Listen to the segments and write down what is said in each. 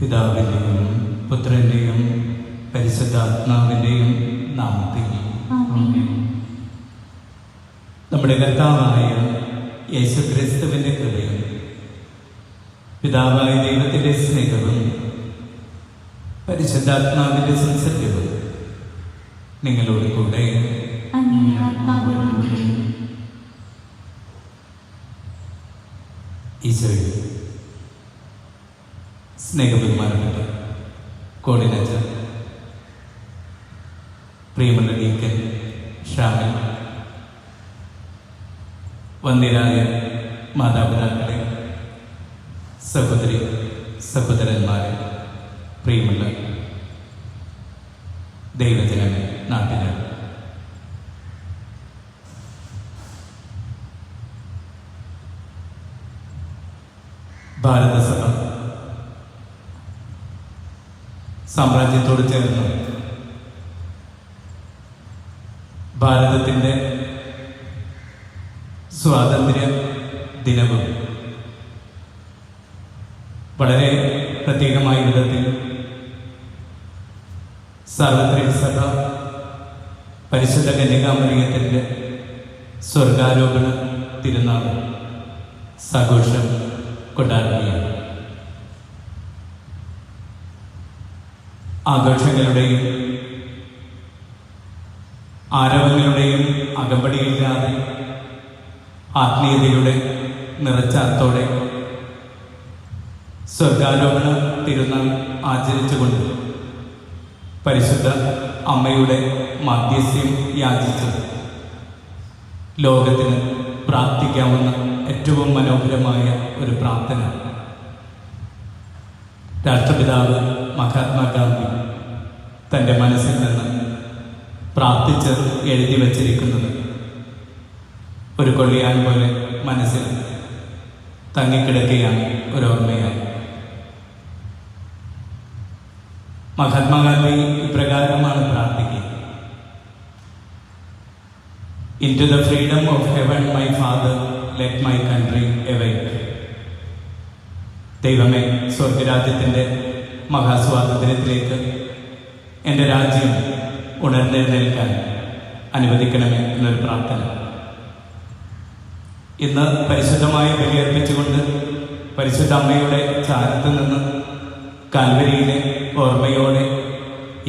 പിതാവിൻ്റെയും പുത്രൻ്റെയും പരിശുദ്ധാത്മാവിൻ്റെയും നാമത്തിൽ നമ്മുടെ കർത്താവായ യേശുക്രിസ്തുവിൻ്റെ കൃപയും പിതാവായ ദൈവത്തിൻ്റെ സ്നേഹവും പരിശുദ്ധാത്മാവിൻ്റെ സംസർഗവും നിങ്ങളോട് കൂടെ. ഈശോയിൽ സ്നേഹബഹുമാനപ്പെട്ട കോർഡിനേറ്റർ, പ്രിയമുള്ള ഡീക്കൻ ഷാമിൽ, വന്ദിരായ മാതാപിതാക്കളെ, സഹോദരി സഹോദരന്മാരെ, പ്രിയമുള്ള ദൈവജനങ്ങൾ, നാട്ടിലെ ഭാരതസഭ സാമ്രാജ്യത്തോട് ചേർന്ന് ഭാരതത്തിൻ്റെ സ്വാതന്ത്ര്യ ദിനവും വളരെ പ്രത്യേകമായ വിധത്തിൽ സാർവത്രിക സഭ പരിശുദ്ധ കന്യകാമറിയത്തിൻ്റെ സ്വർഗാരോപണ തിരുനാൾ സാഘോഷം കൊണ്ടാടുകയാണ്. ആഘോഷങ്ങളുടെയും ആരവങ്ങളുടെയും അകമ്പടിയില്ലാതെ ആത്മീയതയുടെ നിറച്ചാർത്തോടെ സ്വർഗാരോപണ തിരുനാൾ ആചരിച്ചുകൊണ്ട് പരിശുദ്ധ അമ്മയുടെ മാധ്യസ്ഥ്യം യാചിച്ച് ലോകത്തിന് പ്രാർത്ഥിക്കാവുന്ന ഏറ്റവും മനോഹരമായ ഒരു പ്രാർത്ഥന രാഷ്ട്രപിതാവ് മഹാത്മാഗാന്ധി തൻ്റെ മനസ്സിൽ നിന്ന് പ്രാർത്ഥിച്ച് എഴുതി വച്ചിരിക്കുന്നത് ഒരു കൊള്ളിയാൻ പോലെ മനസ്സിൽ തങ്ങിക്കിടക്കുകയാണ് ഒരോർമ്മയായി. മഹാത്മാഗാന്ധി ഇപ്രകാരമാണ് പ്രാർത്ഥിക്കുക: Into the freedom of heaven, my Father, let my country awake. ദൈവമേ, സ്വർഗരാജ്യത്തിൻ്റെ മഹാസ്വാതന്ത്ര്യത്തിലേക്ക് എൻ്റെ രാജ്യം ഉണർന്നെഴുന്നേൽക്കാൻ അനുവദിക്കണമേ എന്നൊരു പ്രാർത്ഥന. ഇന്ന് പരിശുദ്ധമായ ബലിയർപ്പിച്ചുകൊണ്ട് പരിശുദ്ധ അമ്മയുടെ ചാരത്ത് നിന്ന് കാൽവരിയിലെ ഓർമ്മയോടെ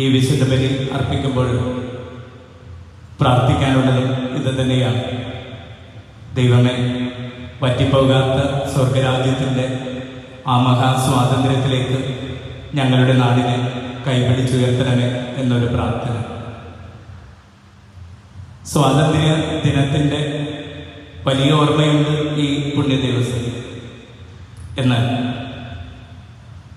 ഈ വിശുദ്ധ ബലി അർപ്പിക്കുമ്പോൾ പ്രാർത്ഥിക്കാനുള്ളതും ഇത് തന്നെയാണ്. ദൈവമേ, വറ്റിപ്പോകാത്ത സ്വർഗരാജ്യത്തിൻ്റെ ആ മഹാസ്വാതന്ത്ര്യത്തിലേക്ക് ഞങ്ങളുടെ നാടിനെ കൈപിടിച്ചുയർത്തണമേ എന്നൊരു പ്രാർത്ഥന. സ്വാതന്ത്ര്യ ദിനത്തിൻ്റെ വലിയ ഓർമ്മയുണ്ട് ഈ പുണ്യ ദിവസം. എന്നാൽ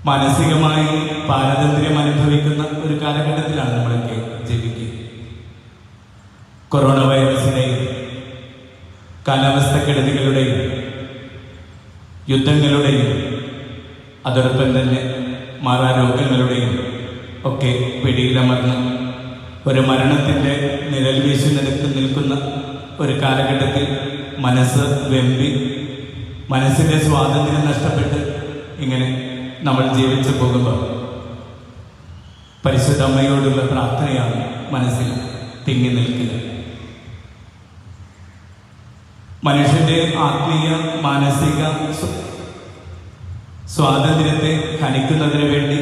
മാനസികമായി പാരതന്ത്ര്യം അനുഭവിക്കുന്ന ഒരു കാലഘട്ടത്തിലാണ് നമ്മളൊക്കെ ജീവിക്കുക. കൊറോണ വൈറസിനെയും കാലാവസ്ഥക്കെടുതികളുടെയും യുദ്ധങ്ങളുടെയും അതോടൊപ്പം തന്നെ മാറാരോഗങ്ങളുടെയും ഒക്കെ പിടിയിലമർന്ന് ഒരു മരണത്തിൻ്റെ നിഴൽ വീശി നിൽക്കുന്ന ഒരു കാലഘട്ടത്തിൽ മനസ്സ് വെമ്പി മനസ്സിൻ്റെ സ്വാതന്ത്ര്യം നഷ്ടപ്പെട്ട് ഇങ്ങനെ നമ്മൾ ജീവിച്ചു പോകുമ്പോൾ പരിശുദ്ധ അമ്മയോടുള്ള പ്രാർത്ഥനയാണ് മനസ്സിൽ തിങ്ങി നിൽക്കുക. മനുഷ്യന്റെ ആത്മീയ മാനസിക സ്വാതന്ത്ര്യത്തെ ഹനിക്കുന്നതിന് വേണ്ടി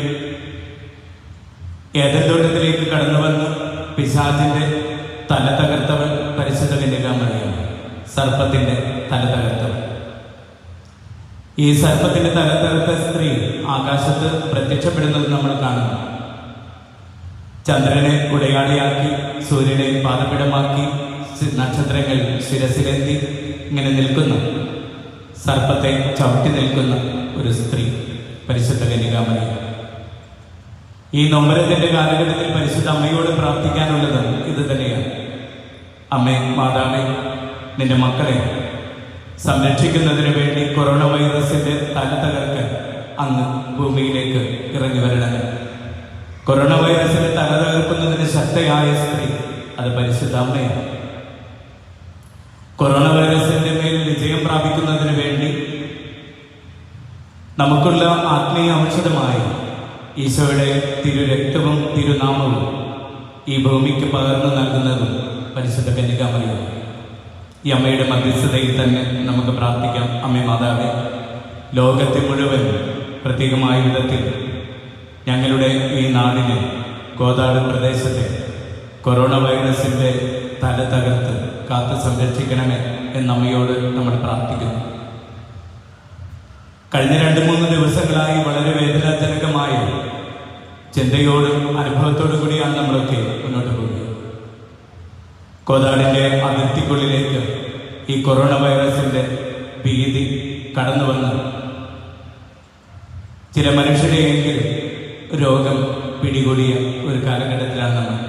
ഏതന്തോട്ടത്തിലേക്ക് കടന്നു വന്ന് പിശാചിന്റെ തല തകർത്തവൾ പരിശുദ്ധ കന്യകാമറിയാണ്. സർപ്പത്തിന്റെ തല തകർത്തവൾ. ഈ സർപ്പത്തിന്റെ തല തകർത്ത സ്ത്രീ ആകാശത്ത് പ്രത്യക്ഷപ്പെടുന്നത് നമ്മൾ കാണുന്നു. ചന്ദ്രനെ ഉടയാളിയാക്കി, സൂര്യനെ പാദപിടമാക്കി, നക്ഷത്രങ്ങൾ ശിരസിലെത്തി ഇങ്ങനെ നിൽക്കുന്ന, സർപ്പത്തെ ചവിട്ടി നിൽക്കുന്ന ഒരു സ്ത്രീ പരിശുദ്ധ കന്യകാമറിയ. ഈ നൊമ്പരത്തിന്റെ കാലഘട്ടത്തിൽ പരിശുദ്ധ അമ്മയോട് പ്രാർത്ഥിക്കാനുള്ളത് ഇത് തന്നെയാണ്. അമ്മേ, മാതാവേ, നിന്റെ മക്കളെ സംരക്ഷിക്കുന്നതിന് വേണ്ടി കൊറോണ വൈറസിന്റെ തല തകർക്കാൻ അങ്ങ് ഭൂമിയിലേക്ക് ഇറങ്ങി വരണം. കൊറോണ വൈറസിന്റെ തല തകർക്കുന്നതിന് ശക്തയായ സ്ത്രീ അത് പരിശുദ്ധ അമ്മയാണ്. കൊറോണ വൈറസിന്റെ മേൽ വിജയം പ്രാപിക്കുന്നതിന് വേണ്ടി നമുക്കുള്ള ആത്മീയ ഔഷധമായി ഈശോയുടെ തിരുരക്തവും തിരുനാമവും ഈ ഭൂമിക്ക് പകർന്നു നൽകുന്നതും പരിശുദ്ധ കന്യകാമറിയം. ഈ അമ്മയുടെ മധ്യസ്ഥതയിൽ തന്നെ നമുക്ക് പ്രാർത്ഥിക്കാം. അമ്മേ മാതാവേ, ലോകത്തെ മുഴുവൻ പ്രത്യേകമായ വിധത്തിൽ ഞങ്ങളുടെ ഈ നാടിനെ, കോതാട് പ്രദേശത്തെ കൊറോണ വൈറസിൻ്റെ തല തകർത്ത് കാത്തു സംരക്ഷിക്കണമേ എന്നമ്മയോട് നമ്മൾ പ്രാർത്ഥിക്കുന്നു. കഴിഞ്ഞ 2-3 ദിവസങ്ങളായി വളരെ വേദനാജനകമായ ചിന്തയോടും അനുഭവത്തോടു കൂടിയാണ് നമ്മളൊക്കെ മുന്നോട്ട് പോകുന്നത്. കോതാടിൻ്റെ അതിർത്തിക്കുള്ളിലേക്ക് ഈ കൊറോണ വൈറസിൻ്റെ ഭീതി കടന്നു വന്ന് ചില മനുഷ്യരെയെങ്കിലും രോഗം പിടികൂടിയ ഒരു കാലഘട്ടത്തിലാണ് നമ്മൾ.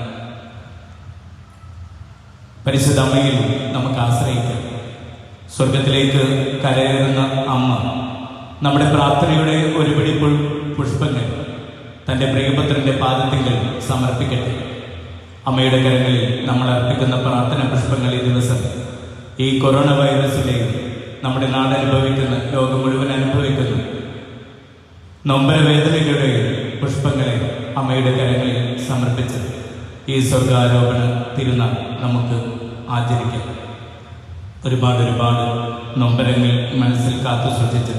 പരിശുദ്ധ അമ്മയിൽ നമുക്ക് ആശ്രയിക്കാം. സ്വർഗത്തിലേക്ക് കരയേറുന്ന അമ്മ നമ്മുടെ പ്രാർത്ഥനയുടെ ഒരു പിടി പുഷ്പങ്ങൾ തൻ്റെ പ്രിയപുത്രൻ്റെ പാദത്തിങ്കിൽ സമർപ്പിക്കട്ടെ. അമ്മയുടെ കരങ്ങളിൽ നമ്മൾ അർപ്പിക്കുന്ന പ്രാർത്ഥന പുഷ്പങ്ങൾ ഈ ദിവസം ഈ കൊറോണ വൈറസിലേക്ക് നമ്മുടെ നാട് അനുഭവിക്കുന്ന, ലോകം മുഴുവൻ അനുഭവിക്കുന്ന നൊമ്പരവേദനയുടെ പുഷ്പങ്ങളെ അമ്മയുടെ കരങ്ങളിൽ സമർപ്പിച്ച് ഈ സ്വർഗാരോപണ തിരുനാൾ നമുക്ക് ആചരിക്കാം. ഒരുപാട് നൊമ്പരങ്ങൾ മനസ്സിൽ കാത്തു സൂക്ഷിച്ച്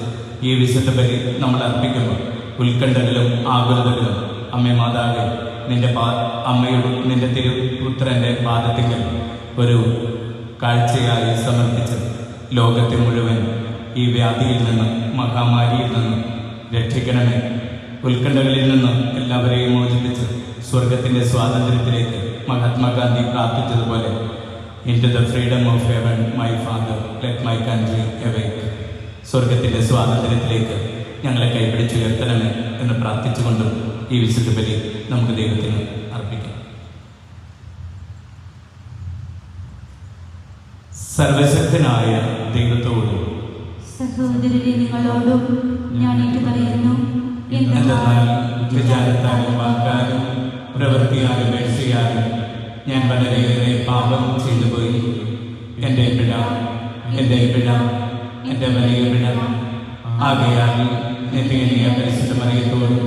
ഈ വിശുദ്ധ ബലി നമ്മൾ അർപ്പിക്കുമ്പോൾ ഉത്കണ്ഠകളും ആകുലതകളും അമ്മേ മാതാവേ, നിന്റെ തിരുപുത്രൻ്റെ പാദത്തിങ്കൽ ഒരു കാഴ്ചയായി സമർപ്പിച്ച് ലോകത്തെ മുഴുവൻ ഈ വ്യാധിയിൽ നിന്ന്, മഹാമാരിയിൽ നിന്ന് രക്ഷിക്കണമേ. ഉത്കണ്ഠകളിൽ നിന്ന് എല്ലാവരെയും മോചിപ്പിച്ച് സ്വർഗത്തിൻ്റെ സ്വാതന്ത്ര്യത്തിലേക്ക് Mahatma Gandhi പ്രാർത്ഥിച്ചതുപോലെ into the freedom of heaven, my Father, let my country awake. സ്വർഗത്തിൻ്റെ സ്വാതന്ത്ര്യത്തിലേക്ക് ഞങ്ങളെ കൈപിടിച്ചുയർത്തണമേ എന്ന് പ്രാർത്ഥിച്ചുകൊണ്ടും ഈ വിശുദ്ധ ബലി നമുക്ക് ദൈവത്തിന് അർപ്പിക്കാം. സർവശക്തനായ ദൈവത്തോടും സഹോദരരെ നിങ്ങളോടും ഞാൻ പറയുന്നു, എന്തെന്നാൽ വിചാരത്താലും വാക്കാലും പ്രവൃത്തിയാലും വീഴ്ചയാലും ഞാൻ വളരെയേറെ പാപം ചെയ്തു പോയി. എൻ്റെ വലിയ പിഴ. ആകയാൽ നിത്യകന്യ പരിശുദ്ധ മറിയത്തോടും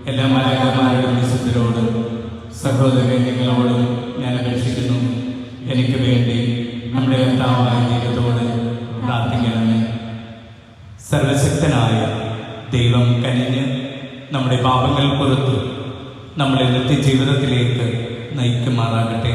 എല്ലാ മാലാഖമാരോടും വിശുദ്ധരോടും സഹോദരരെ നിങ്ങളോടും ഞാൻ അപേക്ഷിക്കുന്നു, എനിക്ക് വേണ്ടി നമ്മുടെ കർത്താവായ ദൈവത്തോട് പ്രാർത്ഥിക്കണമേ. സർവശക്തനായ ദൈവം കനിഞ്ഞ് നമ്മുടെ പാപങ്ങൾ പുറത്ത് നമ്മളെ നിത്യജീവിതത്തിലേക്ക് നയിക്കുമാറാകട്ടെ.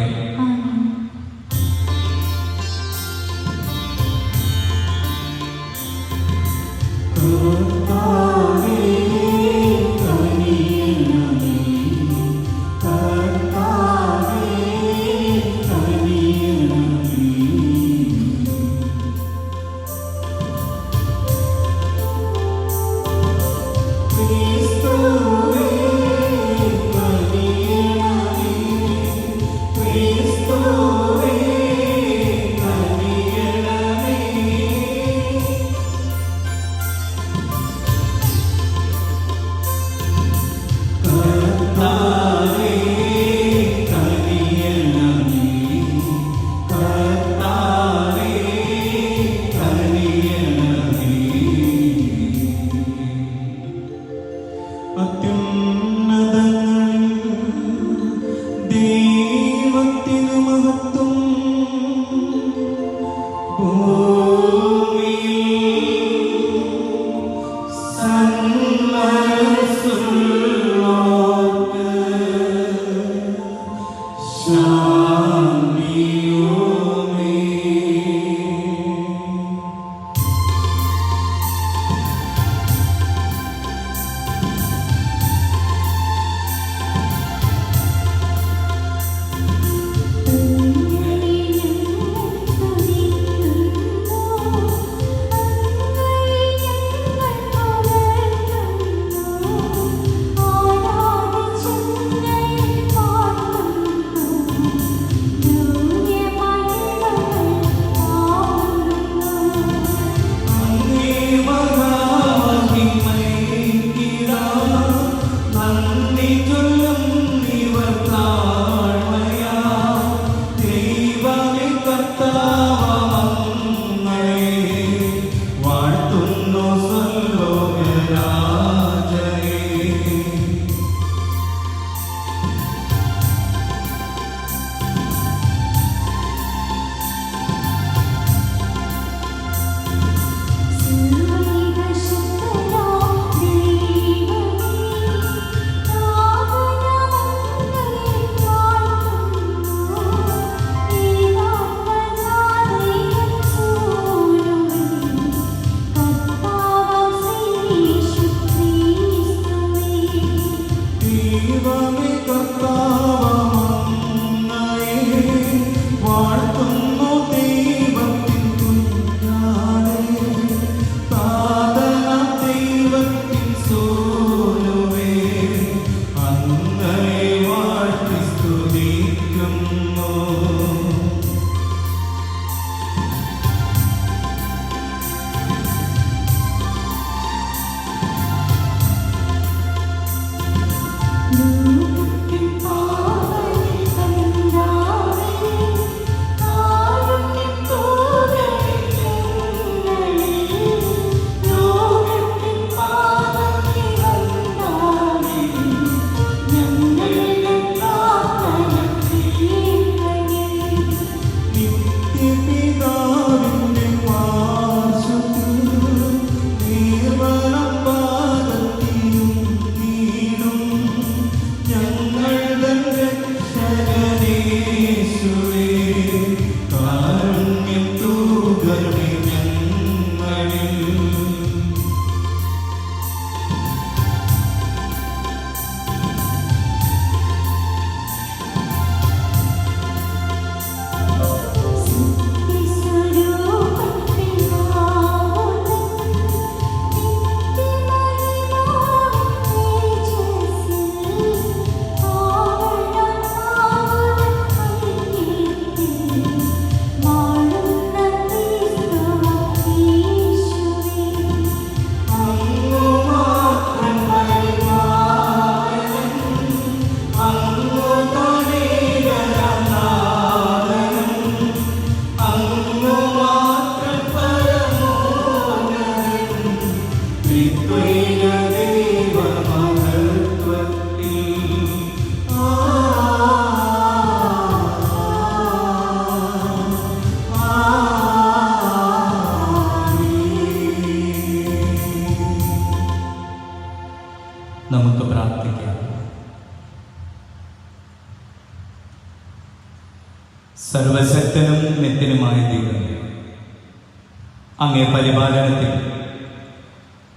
അങ്ങേ പരിപാലനത്തിൽ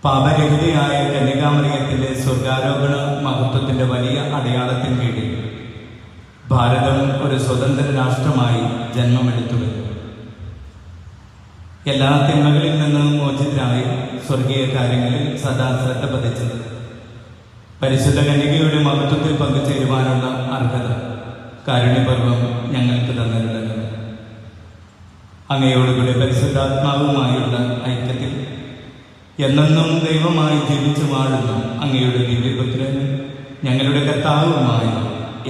പാപരഹിതയായ കന്യകാമറിയത്തിൻ്റെ സ്വർഗാരോഹണ മഹത്വത്തിൻ്റെ വലിയ അടയാളത്തിന് കീഴിൽ ഭാരതം ഒരു സ്വതന്ത്ര രാഷ്ട്രമായി ജന്മമെടുത്തു വരും. എല്ലാ തിന്മകളിൽ നിന്നും മോചിതരായി സ്വർഗീയ കാര്യങ്ങളിൽ സദാ ശ്രദ്ധ പതിച്ചത് പരിശുദ്ധ കന്യകയുടെ മഹത്വത്തിൽ പങ്കുചേരുവാനുള്ള അർഹത കാരുണ്യപർവം ഞങ്ങൾക്ക് തന്നിരുന്നത്. അങ്ങയോടുകൂടെ പരിശുദ്ധാത്മാവുമായുള്ള ഐക്യത്തിൽ എന്നെന്നും ദൈവമായി ജീവിച്ചു വാഴുന്ന അങ്ങയുടെ ദിവ്യപുത്രനും ഞങ്ങളുടെ കർത്താവുമായ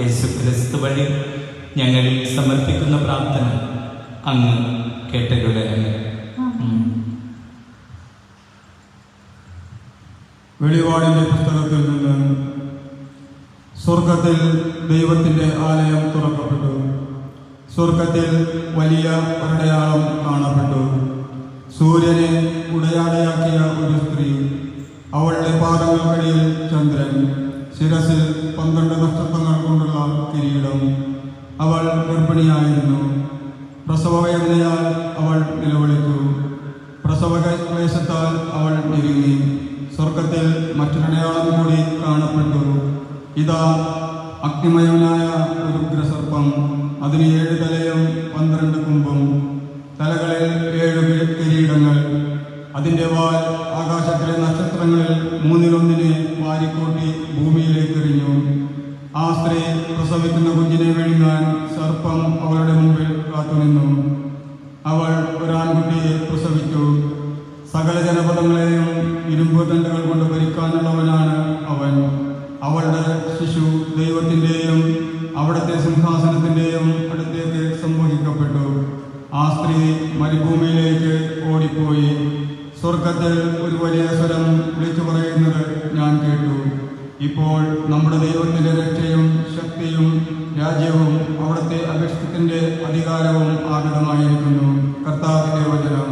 യേശുക്രിസ്തു വഴി ഞങ്ങളിൽ സമർപ്പിക്കുന്ന പ്രാർത്ഥന അങ്ങ് കേട്ടരുളണമേ. വെളിപാടിന്റെ പുസ്തകത്തിൽ നിന്ന് സ്വർഗത്തിൽ ദൈവത്തിന്റെ ആലയം തുറക്കപ്പെട്ടു. സ്വർഗത്തിൽ വലിയ ഒരടയാളം കാണപ്പെട്ടു. സൂര്യനെ ഉടയാടയാക്കിയ ഒരു സ്ത്രീ, അവളുടെ പാദങ്ങൾക്കടിയിൽ ചന്ദ്രൻ, ശിരസിൽ 12 നക്ഷത്രങ്ങൾ കൊണ്ടുള്ള കിരീടം. അവൾ ഗർഭിണിയായിരുന്നു. പ്രസവവേദനയാൽ അവൾ നിലവിളിച്ചു. പ്രസവവേശത്താൽ അവൾ ഞെരുങ്ങി. സ്വർഗത്തിൽ മറ്റൊരടയാളം കൂടി കാണപ്പെട്ടു. ഇതാ, അഗ്നിമയനായ ഒരു ഉഗ്രസർപ്പം. അതിന് 7 തലയും 12 കൊമ്പും, തലകളിൽ 7 കിരീടങ്ങൾ. അതിൻ്റെ വാൽ ആകാശത്തിലെ നക്ഷത്രങ്ങളിൽ 3-1 വാരിക്കൂട്ടി ഭൂമിയിലേക്ക് എറിഞ്ഞു. ആ സ്ത്രീ പ്രസവിക്കുന്ന കുഞ്ഞിനെ വിഴുങ്ങാൻ സർപ്പം അവളുടെ മുമ്പിൽ കാത്തുനിന്നു. അവൾ ഒരാൺകുട്ടിയെ പ്രസവിച്ചു. സകല ജനപദങ്ങളെയും ഇരുമ്പ് ദണ്ഡുകൾ കൊണ്ട് ഭരിക്കാനുള്ളവനാണ് അവൻ. അവളുടെ ശിശു ദൈവത്തിൻ്റെയും അവിടുത്തെ സിംഹാസനത്തിൻ്റെയും അടുത്തേക്ക് സംവഹിക്കപ്പെട്ടു. ആ സ്ത്രീ മരുഭൂമിയിലേക്ക് ഓടിപ്പോയി. സ്വർഗത്തിൽ ഒരു വലിയ സ്വരം വിളിച്ചു പറയുന്നത് ഞാൻ കേട്ടു. ഇപ്പോൾ നമ്മുടെ ദൈവത്തിൻ്റെ രക്ഷയും ശക്തിയും രാജ്യവും അവിടുത്തെ അഭിഷേകത്തിൻ്റെ അധികാരവും ആഗതമായിരിക്കുന്നു. കർത്താവിൻ്റെ വചനം.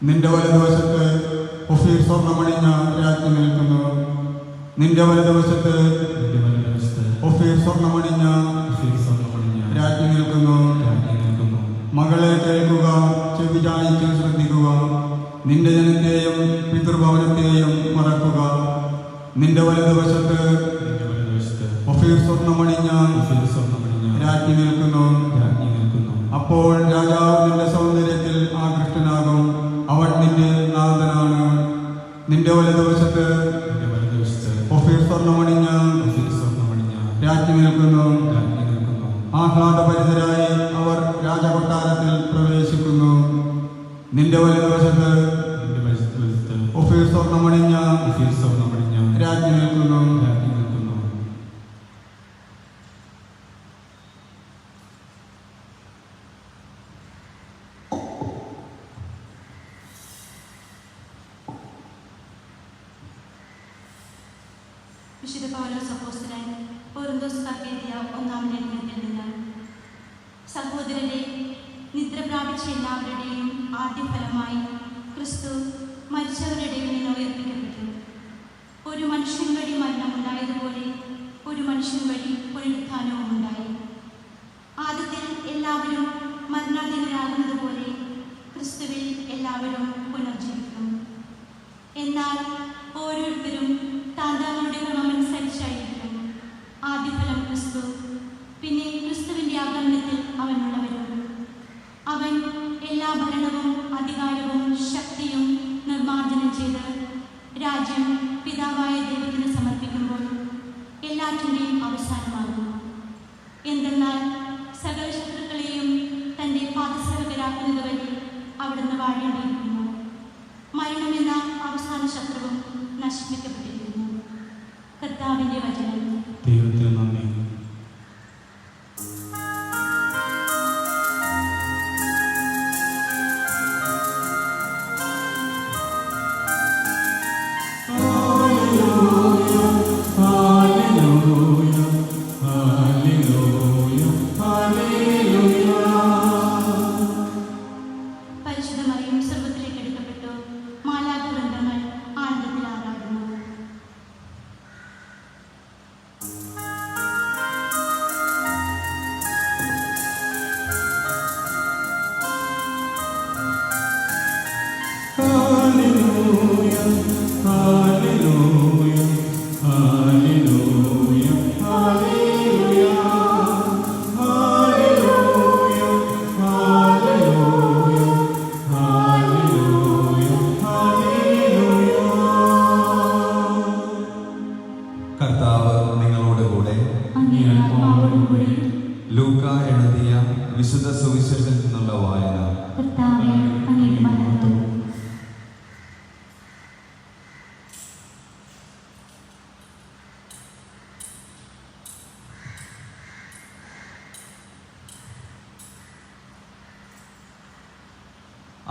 നിന്റെ വലതുവശത്ത് ഒഫീർ സ്വർണ്ണമണിഞ്ഞ രാജ്ഞി നിൽക്കുന്നു. നിന്റെ വലതുവശത്ത് ഒഫീർ സ്വർണ്ണമണിഞ്ഞ രാജ്ഞി നിൽക്കുന്നു. മകളെ കേൾക്കുക, ചെവി ചായ്ച്ച് ശ്രദ്ധിക്കുക. നിന്റെ ജനത്തെയും പിതൃഭവനത്തെയും മറക്കുക. നിന്റെ വലതുവശത്ത് ഒഫീർ സ്വർണ്ണമണിഞ്ഞ രാജ്ഞി നിൽക്കുന്നു. അപ്പോൾ രാജാവ് നിന്റെ സൗന്ദര്യത്തിൽ ആകൃഷ്ടനാകും. അവൻ നിന്റെ നാഥനാണ്. നിന്റെ വലതുവശത്ത് ഒഫീർ സ്വർണ്ണമണിഞ്ഞ രാജ്ഞി നിൽക്കുന്നു. ആഹ്ലാദഭരിതരായി അവർ രാജകൊട്ടാരത്തിൽ പ്രവേശിക്കുന്നു. നിന്റെ വലതുവശത്ത് ഒഫീർ സ്വർണ്ണമണിഞ്ഞ രാജ്ഞി നിൽക്കുന്നു. വിശുദ്ധ പൗലോസ് അപ്പോസ്തലൻ കൊരിന്തോസ്കാർക്ക് എഴുതിയ 1-ാം ലേഖനത്തിൽ നിന്ന്: സഹോദരരെ, നിദ്ര പ്രാപിച്ച എല്ലാവരുടെയും ആദ്യഫലമായി ക്രിസ്തു മരിച്ചവരുടെ നിന്ന് ഉയർപ്പിക്കപ്പെട്ടു. ഒരു മനുഷ്യൻ വഴി മരണമുണ്ടായതുപോലെ ഒരു മനുഷ്യൻ വഴി പുനരുത്ഥാനവും ഉണ്ടായി. ആദ്യത്തിൽ എല്ലാവരും മരണാധീനരാകുന്നത് പോലെ ക്രിസ്തുവിൽ എല്ലാവരും പുനർജീവിക്കും. എന്നാൽ ഓരോരുത്തരും താന്താങ്ങളുടെ ഗുണമനുസരിച്ചായിരിക്കും. ആദ്യഫലം ക്രിസ്തു, പിന്നെ ക്രിസ്തുവിൻ്റെ ആഗമനത്തിൽ അവനുള്ളവരും. അവൻ എല്ലാ ഭരണവും അധികാരവും ശക്തിയും നിർമ്മാർജ്ജനം ചെയ്ത് രാജ്യം പിതാവായ ദൈവത്തിന് സമർപ്പിക്കുമ്പോൾ എല്ലാറ്റിൻ്റെയും അവസാനമാകും. എന്തെന്നാൽ സകല ശത്രുക്കളെയും തൻ്റെ പാദസേവകരാക്കുന്നത് വരെ അവിടുന്ന് വാഴേണ്ടിയിരിക്കുന്നു. മരണമെന്ന അവസാന ശത്രുവും നശിപ്പിക്കപ്പെട്ടിരിക്കുന്നു. കർത്താവിൻ്റെ വചനം. ദൈവത്തിന് നന്ദി. പരിശുദ്ധ മറിയം സ്വർഗ്ഗത്തിലേക്ക് എടുക്കപ്പെട്ടു. മാലാഖവൃന്ദങ്ങൾ ആനന്ദത്തിൽ ആറാടുന്നു. കർത്താവ് നിങ്ങളോട് കൂടെ. ലൂക്ക എഴുതിയ വിശുദ്ധ സുവിശേഷത്തിൽ നിന്നുള്ള വായന.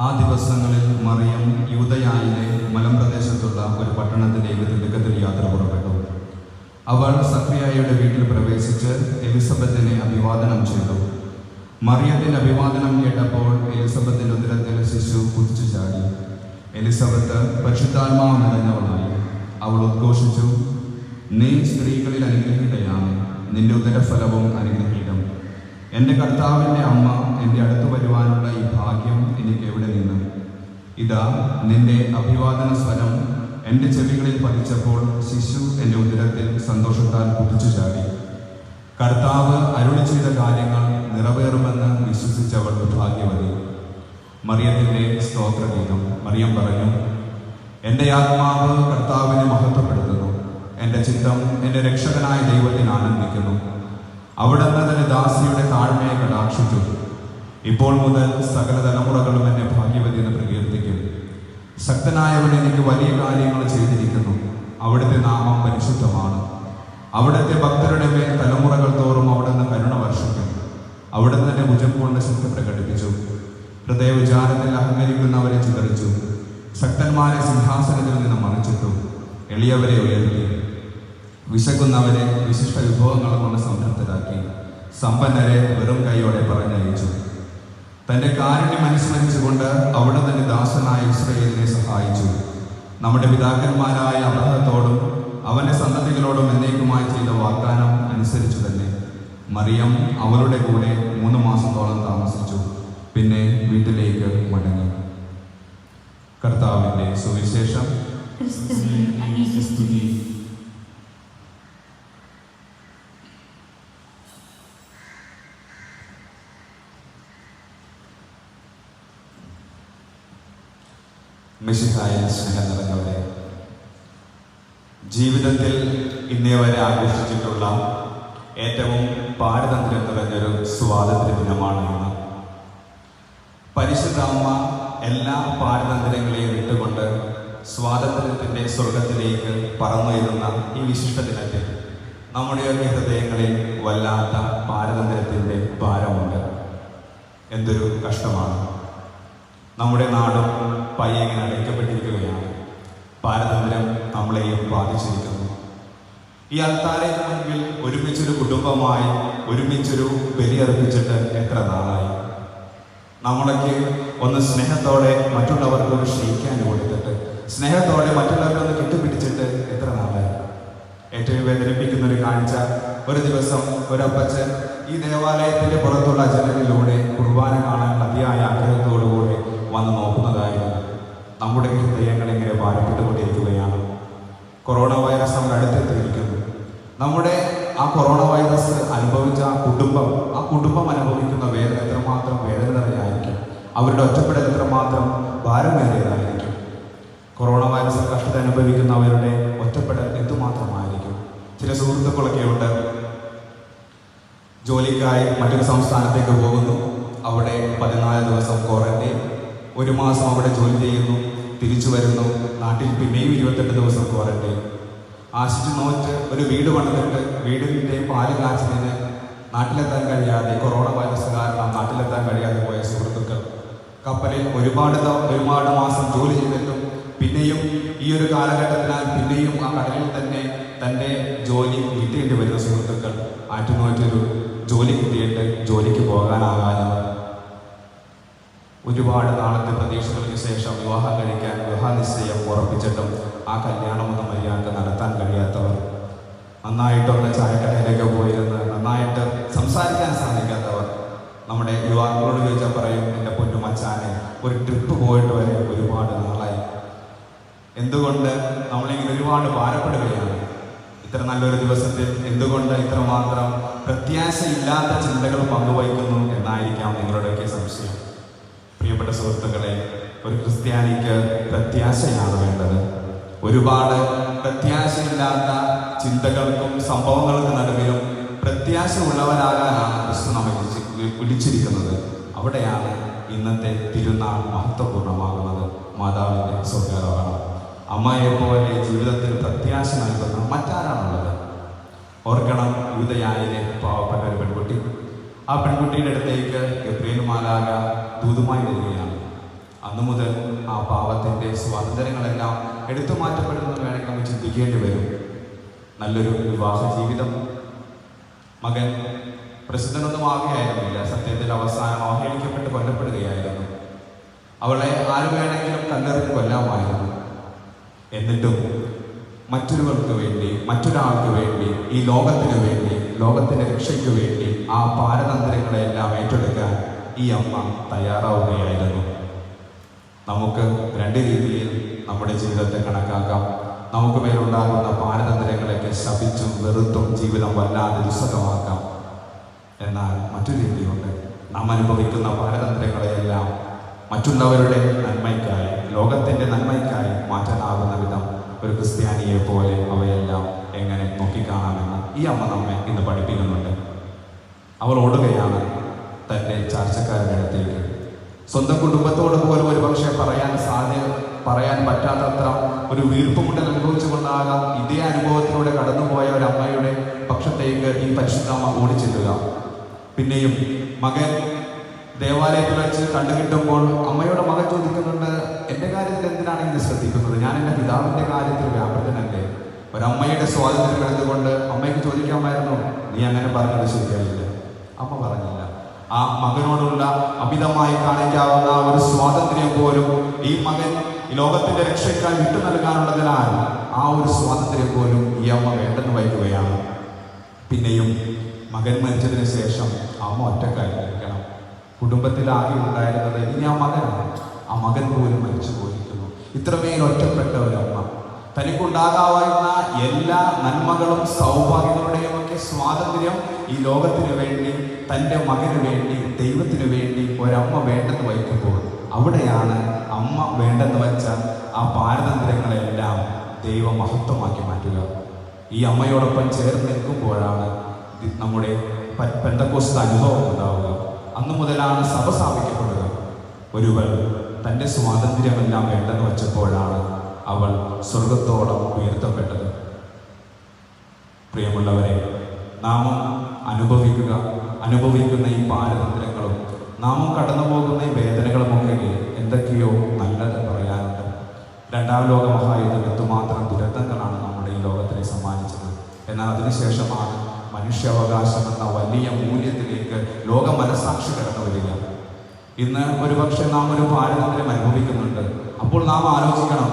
ആ ദിവസങ്ങളിൽ മറിയം യൂദയായിലെ മലമ്പ്രദേശത്തുള്ള ഒരു പട്ടണത്തിലേക്ക് തിടുക്കത്തിൽ യാത്ര പുറപ്പെട്ടു. അവൾ സക്രിയായുടെ വീട്ടിൽ പ്രവേശിച്ച് എലിസബത്തിനെ അഭിവാദനം ചെയ്തു. മറിയത്തിന്റെ അഭിവാദനം കേട്ടപ്പോൾ എലിസബത്തിന്റെ ഉദരത്തിൽ ശിശു കുതിച്ചു ചാടി. എലിസബത്ത് പരിശുദ്ധാത്മാവ് നിറഞ്ഞവളായി. അവൾ ഉദ്ഘോഷിച്ചു, നീ സ്ത്രീകളിൽ അനുഗ്രഹീതയാണ്, നിന്റെ ഉദരഫലവും അനുഗ്രഹീതം. എൻ്റെ കർത്താവിൻ്റെ അമ്മ എൻ്റെ അടുത്ത് വരുവാനുള്ള ഈ ഭാഗ്യം എനിക്ക് എവിടെ നിന്ന്? ഇതാ നിന്റെ അഭിവാദന സ്വരം എൻ്റെ ചെവികളിൽ പതിച്ചപ്പോൾ ശിശു എൻ്റെ ഉദരത്തിൽ സന്തോഷത്താൽ കുതിച്ചു ചാടി. കർത്താവ് അരുളി ചെയ്ത കാര്യങ്ങൾ നിറവേറുമെന്ന് വിശ്വസിച്ചവൾ ഭാഗ്യവതി. മറിയത്തിൻ്റെ സ്തോത്രഗീതം. മറിയം പറഞ്ഞു, എൻ്റെ ആത്മാവ് കർത്താവിനെ മഹത്വപ്പെടുത്തുന്നു, എൻ്റെ ചിത്തം എൻ്റെ രക്ഷകനായ ദൈവത്തിൽ ആനന്ദിക്കുന്നു. അവിടുന്ന് തന്റെ ദാസിയുടെ താഴ്മയെ കടാക്ഷിച്ചു. ഇപ്പോൾ മുതൽ സകല തലമുറകളും എന്നെ ഭാഗ്യവതി എന്ന് പ്രകീർത്തിക്കും. ശക്തനായവൻ എനിക്ക് വലിയ കാര്യങ്ങൾ ചെയ്തിരിക്കുന്നു. അവിടുത്തെ നാമം പരിശുദ്ധമാണ്. അവിടുത്തെ ഭക്തരുടെ മേൽ തലമുറകൾ തോറും അവിടുന്ന് കരുണ വർഷിക്കും. അവിടുന്ന് തന്നെ ഭുജം കൊണ്ട് ശക്തി പ്രകടിപ്പിച്ചു. ഹൃദയവിചാരത്തിൽ അഹങ്കരിക്കുന്നവരെ ചിതറിച്ചു. ശക്തന്മാരെ സിംഹാസനത്തിൽ നിന്ന് മറിച്ചിട്ടു. എളിയവരെ ഉയർത്തി. വിശക്കുന്നവരെ വിശിഷ്ട വിഭവങ്ങൾ കൊണ്ട് സംതൃപ്തരാക്കി. സമ്പന്നരെ വെറും കൈയോടെ പറഞ്ഞയച്ചു. തന്റെ കാരുണ്യം അനുസ്മരിച്ചുകൊണ്ട് അവിടെ തന്നെ ദാസനായ ഇസ്രായേലിനെ സഹായിച്ചു. നമ്മുടെ പിതാക്കന്മാരായ അബ്രഹത്തോടും അവന്റെ സന്തതികളോടും എന്നേക്കുമായി ചെയ്ത വാഗ്ദാനം അനുസരിച്ചു തന്നെ മറിയം അവളുടെ കൂടെ 3 മാസത്തോളം താമസിച്ചു. പിന്നെ വീട്ടിലേക്ക് മടങ്ങി. കർത്താവിന്റെ സുവിശേഷം. മിശിഹായിൽ സ്നേഹം നിറഞ്ഞവരെ, ജീവിതത്തിൽ ഇന്നേ വരെ ആഘോഷിച്ചിട്ടുള്ള ഏറ്റവും പാരതന്ത്ര്യം നിറഞ്ഞൊരു സ്വാതന്ത്ര്യ ദിനമാണ് ഇന്ന്. പരിശുദ്ധ അമ്മ എല്ലാ പാരതന്ത്ര്യങ്ങളെയും വിട്ടുകൊണ്ട് സ്വാതന്ത്ര്യത്തിൻ്റെ സ്വർഗത്തിലേക്ക് പറന്നുയരുന്ന ഈ വിശിഷ്ട ദിനത്തിൽ നമ്മുടെയൊക്കെ ഹൃദയങ്ങളിൽ വല്ലാത്ത പാരതന്ത്ര്യത്തിൻ്റെ ഭാരമുണ്ട്. എന്തൊരു കഷ്ടമാണ്. നമ്മുടെ നാടും പയ്യങ്ങനെ അടയ്ക്കപ്പെട്ടിരിക്കുകയാണ്. പാരതന്ത്ര്യം നമ്മളെയും ബാധിച്ചിരിക്കുന്നു. ഈ അൾത്താരയ്ക്ക് മുൻപിൽ ഒരുമിച്ചൊരു കുടുംബമായി ഒരുമിച്ചൊരു ബലിയർപ്പിച്ചിട്ട് എത്ര നാളായി? നമ്മളൊക്കെ ഒന്ന് സ്നേഹത്തോടെ മറ്റുള്ളവർക്കൊരു ക്ഷയിക്കാൻ കൊടുത്തിട്ട് സ്നേഹത്തോടെ മറ്റുള്ളവരെ ഒന്ന് കെട്ടിപ്പിടിച്ചിട്ട് എത്ര നാളായി? ഏറ്റവും വേദനിപ്പിക്കുന്ന ഒരു കാഴ്ച, ഒരു ദിവസം ഒരപ്പച്ചൻ ഈ ദേവാലയത്തിന്റെ പുറത്തുള്ള ജനലിലൂടെ കുർബാന കാണാൻ അതിയായ ആഗ്രഹത്തോടുകൂടി വന്ന് നോക്കുന്നതായിരുന്നു. നമ്മുടെ ഹൃദയങ്ങൾ ഇങ്ങനെ ഭാരപ്പെട്ടുകൊണ്ടിരിക്കുകയാണ്. കൊറോണ വൈറസ് നമ്മുടെ അടുത്തെത്തിയിരിക്കുന്നു. നമ്മുടെ ആ കൊറോണ വൈറസ് അനുഭവിച്ച ആ കുടുംബം അനുഭവിക്കുന്ന വേദന എത്രമാത്രം വേദന നിറഞ്ഞായിരിക്കും. അവരുടെ ഒറ്റപ്പെടൽ എത്രമാത്രം ഭാരമേറിയതായിരിക്കും. കൊറോണ വൈറസ് കഷ്ടത അനുഭവിക്കുന്നവരുടെ ഒറ്റപ്പെടൽ എന്തുമാത്രമായിരിക്കും. ചില സുഹൃത്തുക്കളൊക്കെ ഉണ്ട്, ജോലിക്കായി മറ്റൊരു സംസ്ഥാനത്തേക്ക് പോകുന്നു. അവിടെ 14 ദിവസം ക്വാറന്റൈൻ, 1 മാസം അവിടെ ജോലി ചെയ്യുന്നു, തിരിച്ചു വരുന്നു. നാട്ടിൽ പിന്നെയും 28 ദിവസം ക്വാറന്റൈൻ. ആശിച്ചു നോറ്റ് ഒരു വീട് പണിതിട്ട് വീടിൻ്റെ പാല് കാച്ചിന് നാട്ടിലെത്താൻ കഴിയാതെ, കൊറോണ വൈറസ് കാരണം നാട്ടിലെത്താൻ കഴിയാതെ പോയ സുഹൃത്തുക്കൾ, കപ്പലിൽ ഒരുപാട് മാസം ജോലി ചെയ്തിട്ടും പിന്നെയും ഈ ഒരു കാലഘട്ടത്തിനാൽ പിന്നെയും ആ കടലിൽ തന്നെ തൻ്റെ ജോലി കിട്ടേണ്ടി വരുന്ന സുഹൃത്തുക്കൾ, ആറ്റുനോറ്റൊരു ജോലി കിട്ടിയിട്ട് ജോലിക്ക് പോകാനാകാതെ ഒരുപാട് നാളത്തെ പ്രതീക്ഷകൾക്ക് ശേഷം വിവാഹം കഴിക്കാൻ വിവാഹനിശ്ചയം ഉറപ്പിച്ചിട്ടും ആ കല്യാണമൊന്നും മര്യാദ നടത്താൻ കഴിയാത്തവർ, നന്നായിട്ടൊന്ന് ചായക്കടയിലേക്ക് പോയിരുന്ന് നന്നായിട്ട് സംസാരിക്കാൻ സാധിക്കാത്തവർ, നമ്മുടെ യുവാക്കളോട് ചോദിച്ചാൽ പറയും, എൻ്റെ പൊന്നു മച്ചാനെ ഒരു ട്രിപ്പ് പോയിട്ട് വരെ ഒരുപാട് നാളായി. എന്തുകൊണ്ട് നമ്മളിങ്ങനെ ഒരുപാട് ഭാരപ്പെടുകയാണ്? ഇത്ര നല്ലൊരു ദിവസത്തിൽ എന്തുകൊണ്ട് ഇത്രമാത്രം പ്രത്യാശയില്ലാത്ത ചിന്തകൾ പങ്കുവയ്ക്കുന്നു എന്നായിരിക്കാം നിങ്ങളുടെയൊക്കെ സംശയം. പ്രിയപ്പെട്ട സുഹൃത്തുക്കളെ, ഒരു ക്രിസ്ത്യാനിക്ക് പ്രത്യാശയാണ് വേണ്ടത്. ഒരുപാട് പ്രത്യാശയില്ലാത്ത ചിന്തകൾക്കും സംഭവങ്ങൾക്കും നടുവിലും പ്രത്യാശ ഉള്ളവരാകാനാണ് ക്രിസ്തു നമ്മെ വിളിച്ചിരിക്കുന്നത്. അവിടെയാണ് ഇന്നത്തെ തിരുനാൾ മഹത്വപൂർണ്ണമാകുന്നത്. മാതാവിൻ്റെ സ്വർഗ്ഗാരോഹണം. അമ്മയെപ്പോലെ ജീവിതത്തിൽ പ്രത്യാശ നൽകുന്ന മറ്റാരാണുള്ളത്? ഓർക്കണം, യൂദയായിലെ പാവപ്പെട്ട ഒരു പെൺകുട്ടി. ആ പെൺകുട്ടിയുടെ അടുത്തേക്ക് ഗബ്രിയേൽ മാലാഖ ദൂതുമായി വരികയാണ്. അന്നു മുതൽ ആ പാവത്തിൻ്റെ സ്വാതന്ത്ര്യങ്ങളെല്ലാം എടുത്തു മാറ്റപ്പെടുമെന്ന് വേണമെങ്കിൽ നമുക്ക് ചിന്തിക്കേണ്ടി വരും. നല്ലൊരു വിവാഹ ജീവിതം, മകൻ പ്രസിദ്ധനൊന്നും ആകുകയായിരുന്നില്ല. സത്യത്തിൽ അവസാനം അവഹേളിക്കപ്പെട്ട് കൊല്ലപ്പെടുകയായിരുന്നു. അവളെ ആര് വേണമെങ്കിലും കല്ലെറിഞ്ഞ് കൊല്ലാമായിരുന്നു. എന്നിട്ടും മറ്റൊരുവർക്ക് വേണ്ടി, മറ്റൊരാൾക്ക് വേണ്ടി, ഈ ലോകത്തിന് വേണ്ടി, ലോകത്തിൻ്റെ രക്ഷയ്ക്ക് വേണ്ടി ആ പാരതന്ത്ര്യങ്ങളെല്ലാം ഏറ്റെടുക്കാൻ ഈ അമ്മ തയ്യാറാവുകയായിരുന്നു. നമുക്ക് രണ്ട് രീതിയിൽ നമ്മുടെ ജീവിതത്തെ കണക്കാക്കാം. നമുക്ക് മേലുണ്ടാകുന്ന പാരതന്ത്ര്യങ്ങളെയൊക്കെ ശപിച്ചും വെറുത്തും ജീവിതം വല്ലാതെ ദുസ്സഹമാക്കാം. എന്നാൽ മറ്റൊരു രീതിയുണ്ട്. നാം അനുഭവിക്കുന്ന പാരതന്ത്ര്യങ്ങളെയെല്ലാം മറ്റുള്ളവരുടെ നന്മയ്ക്കായി, ലോകത്തിൻ്റെ നന്മയ്ക്കായി മാറ്റാനാകുന്ന വിധം ഒരു ക്രിസ്ത്യാനിയെ പോലെ അവയെല്ലാം എങ്ങനെ നോക്കിക്കാണാമെന്ന് ഈ അമ്മ നമ്മെ ഇന്ന് പഠിപ്പിക്കുന്നുണ്ട്. അവൾ ഓടുകയാണ് തൻ്റെ ചാർച്ചക്കാരുടെ അടുത്തേക്ക്. സ്വന്തം കുടുംബത്തോട് പോലും ഒരുപക്ഷെ പറയാൻ പറ്റാത്തത്ര ഒരു വീർപ്പുമുട്ടൽ അനുഭവിച്ചുകൊണ്ടാകാം ഇതേ അനുഭവത്തിലൂടെ കടന്നുപോയ ഒരു അമ്മയുടെ പക്ഷത്തേക്ക് ഈ പരിശുദ്ധമ്മ ഓടിച്ചെല്ലുക. പിന്നെയും മകൻ ദേവാലയത്തിൽ വെച്ച് കണ്ടുകിട്ടുമ്പോൾ അമ്മയുടെ മകൻ ചോദിക്കുന്നുണ്ട്, എൻ്റെ കാര്യത്തിൽ എന്തിനാണ് ഇത് ശ്രദ്ധിക്കുന്നത്? ഞാൻ എൻ്റെ പിതാവിൻ്റെ കാര്യത്തിൽ വ്യാപൃതനല്ലേ? ഒരമ്മയുടെ സ്വാതന്ത്ര്യം എടുത്തുകൊണ്ട് അമ്മയ്ക്ക് ചോദിക്കാമായിരുന്നു, നീ അങ്ങനെ പറഞ്ഞത് ശരിയായില്ല. അമ്മ പറഞ്ഞില്ല. ആ മകനോടുള്ള അമിതമായി കാണിക്കാവുന്ന ഒരു സ്വാതന്ത്ര്യം പോലും ഈ മകൻ ഈ ലോകത്തിൻ്റെ രക്ഷയ്ക്കായി വിട്ടു നൽകാനുള്ളതിനാൽ ആ ഒരു സ്വാതന്ത്ര്യം പോലും ഈ അമ്മ വേണ്ടെന്ന് വയ്ക്കുകയാണ്. പിന്നെയും മകൻ മരിച്ചതിന് ശേഷം അമ്മ ഒറ്റക്കായി നിൽക്കണം. കുടുംബത്തിലാകെ ഉണ്ടായിരുന്നത് ഇനി ആ മകനാണ്. ആ മകൻ പോലും മരിച്ചു പോയിരിക്കുന്നു. ഇത്രമേൽ ഒറ്റപ്പെട്ട ഒരമ്മ തനിക്കുണ്ടാകാവുന്ന എല്ലാ നന്മകളും സൗഭാഗ്യങ്ങളുടെയും ഒക്കെ സ്വാതന്ത്ര്യം ഈ ലോകത്തിന് വേണ്ടി, തൻ്റെ മകന് വേണ്ടി, ദൈവത്തിന് വേണ്ടി ഒരമ്മ വേണ്ടെന്ന് വയ്ക്കുമ്പോൾ അവിടെയാണ് അമ്മ വേണ്ടെന്ന് വെച്ച ആ പാരതന്ത്ര്യങ്ങളെല്ലാം ദൈവം മഹത്വമാക്കി മാറ്റുക. ഈ അമ്മയോടൊപ്പം ചേർന്ന് നിൽക്കുമ്പോഴാണ് നമ്മുടെ പെന്തക്കോസ്ത് അനുഭവം ഉണ്ടാവുക. അന്നു മുതലാണ് സഭ സ്ഥാപിക്കപ്പെടുക. ഒരുവൾ തൻ്റെ സ്വാതന്ത്ര്യമെല്ലാം വേണ്ടെന്ന് വെച്ചപ്പോഴാണ് അവൾ സ്വർഗത്തോളം ഉയർത്തപ്പെട്ടത്. പ്രിയമുള്ളവരെ, നാമും അനുഭവിക്കുന്ന ഈ പാരതന്ത്ര്യങ്ങളും നാമും കടന്നു പോകുന്ന ഈ വേദനകളുമൊക്കെ എന്തൊക്കെയോ നല്ലത് പറയാനുണ്ട്. രണ്ടാം ലോക മഹായുദ്ധം എന്തുമാത്രം ദുരന്തങ്ങളാണ് നമ്മുടെ ഈ ലോകത്തിനെ സമ്മാനിച്ചത്. എന്നാൽ അതിനുശേഷമാണ് മനുഷ്യാവകാശം എന്ന വലിയ മൂല്യത്തിലേക്ക് ലോക മനസാക്ഷി കടന്നു വരിക. ഇന്ന് ഒരുപക്ഷെ നാം ഒരു പാരതന്ത്ര്യം അനുഭവിക്കുന്നുണ്ട്. അപ്പോൾ നാം ആലോചിക്കണം,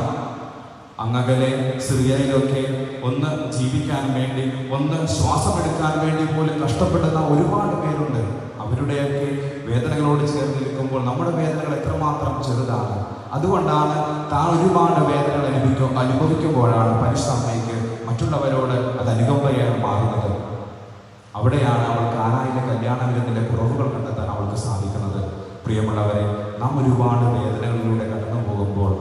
അങ്ങകലെ സിറിയയിലൊക്കെ ഒന്ന് ജീവിക്കാൻ വേണ്ടി, ഒന്ന് ശ്വാസമെടുക്കാൻ വേണ്ടി പോലും കഷ്ടപ്പെടുന്ന ഒരുപാട് പേരുണ്ട്. അവരുടെയൊക്കെ വേദനകളോട് ചേർന്ന് നിൽക്കുമ്പോൾ നമ്മുടെ വേദനകൾ എത്രമാത്രം ചെറുതാണ്. അതുകൊണ്ടാണ് താൻ ഒരുപാട് വേദനകൾ അനുഭവിക്കുമ്പോഴാണ് പരിശുദ്ധമ്മയ്ക്ക് മറ്റുള്ളവരോട് അത് അനുകമ്പയായി മാറുന്നത്. അവിടെയാണ് അവൾ കാനായിലെ കല്യാണ വിരുന്നിലെ കുറവുകൾ കണ്ടെത്താൻ അവൾക്ക് സാധിക്കുന്നത്. പ്രിയമുള്ളവരെ, നാം ഒരുപാട് വേദനകളിലൂടെ കടന്നു പോകുമ്പോൾ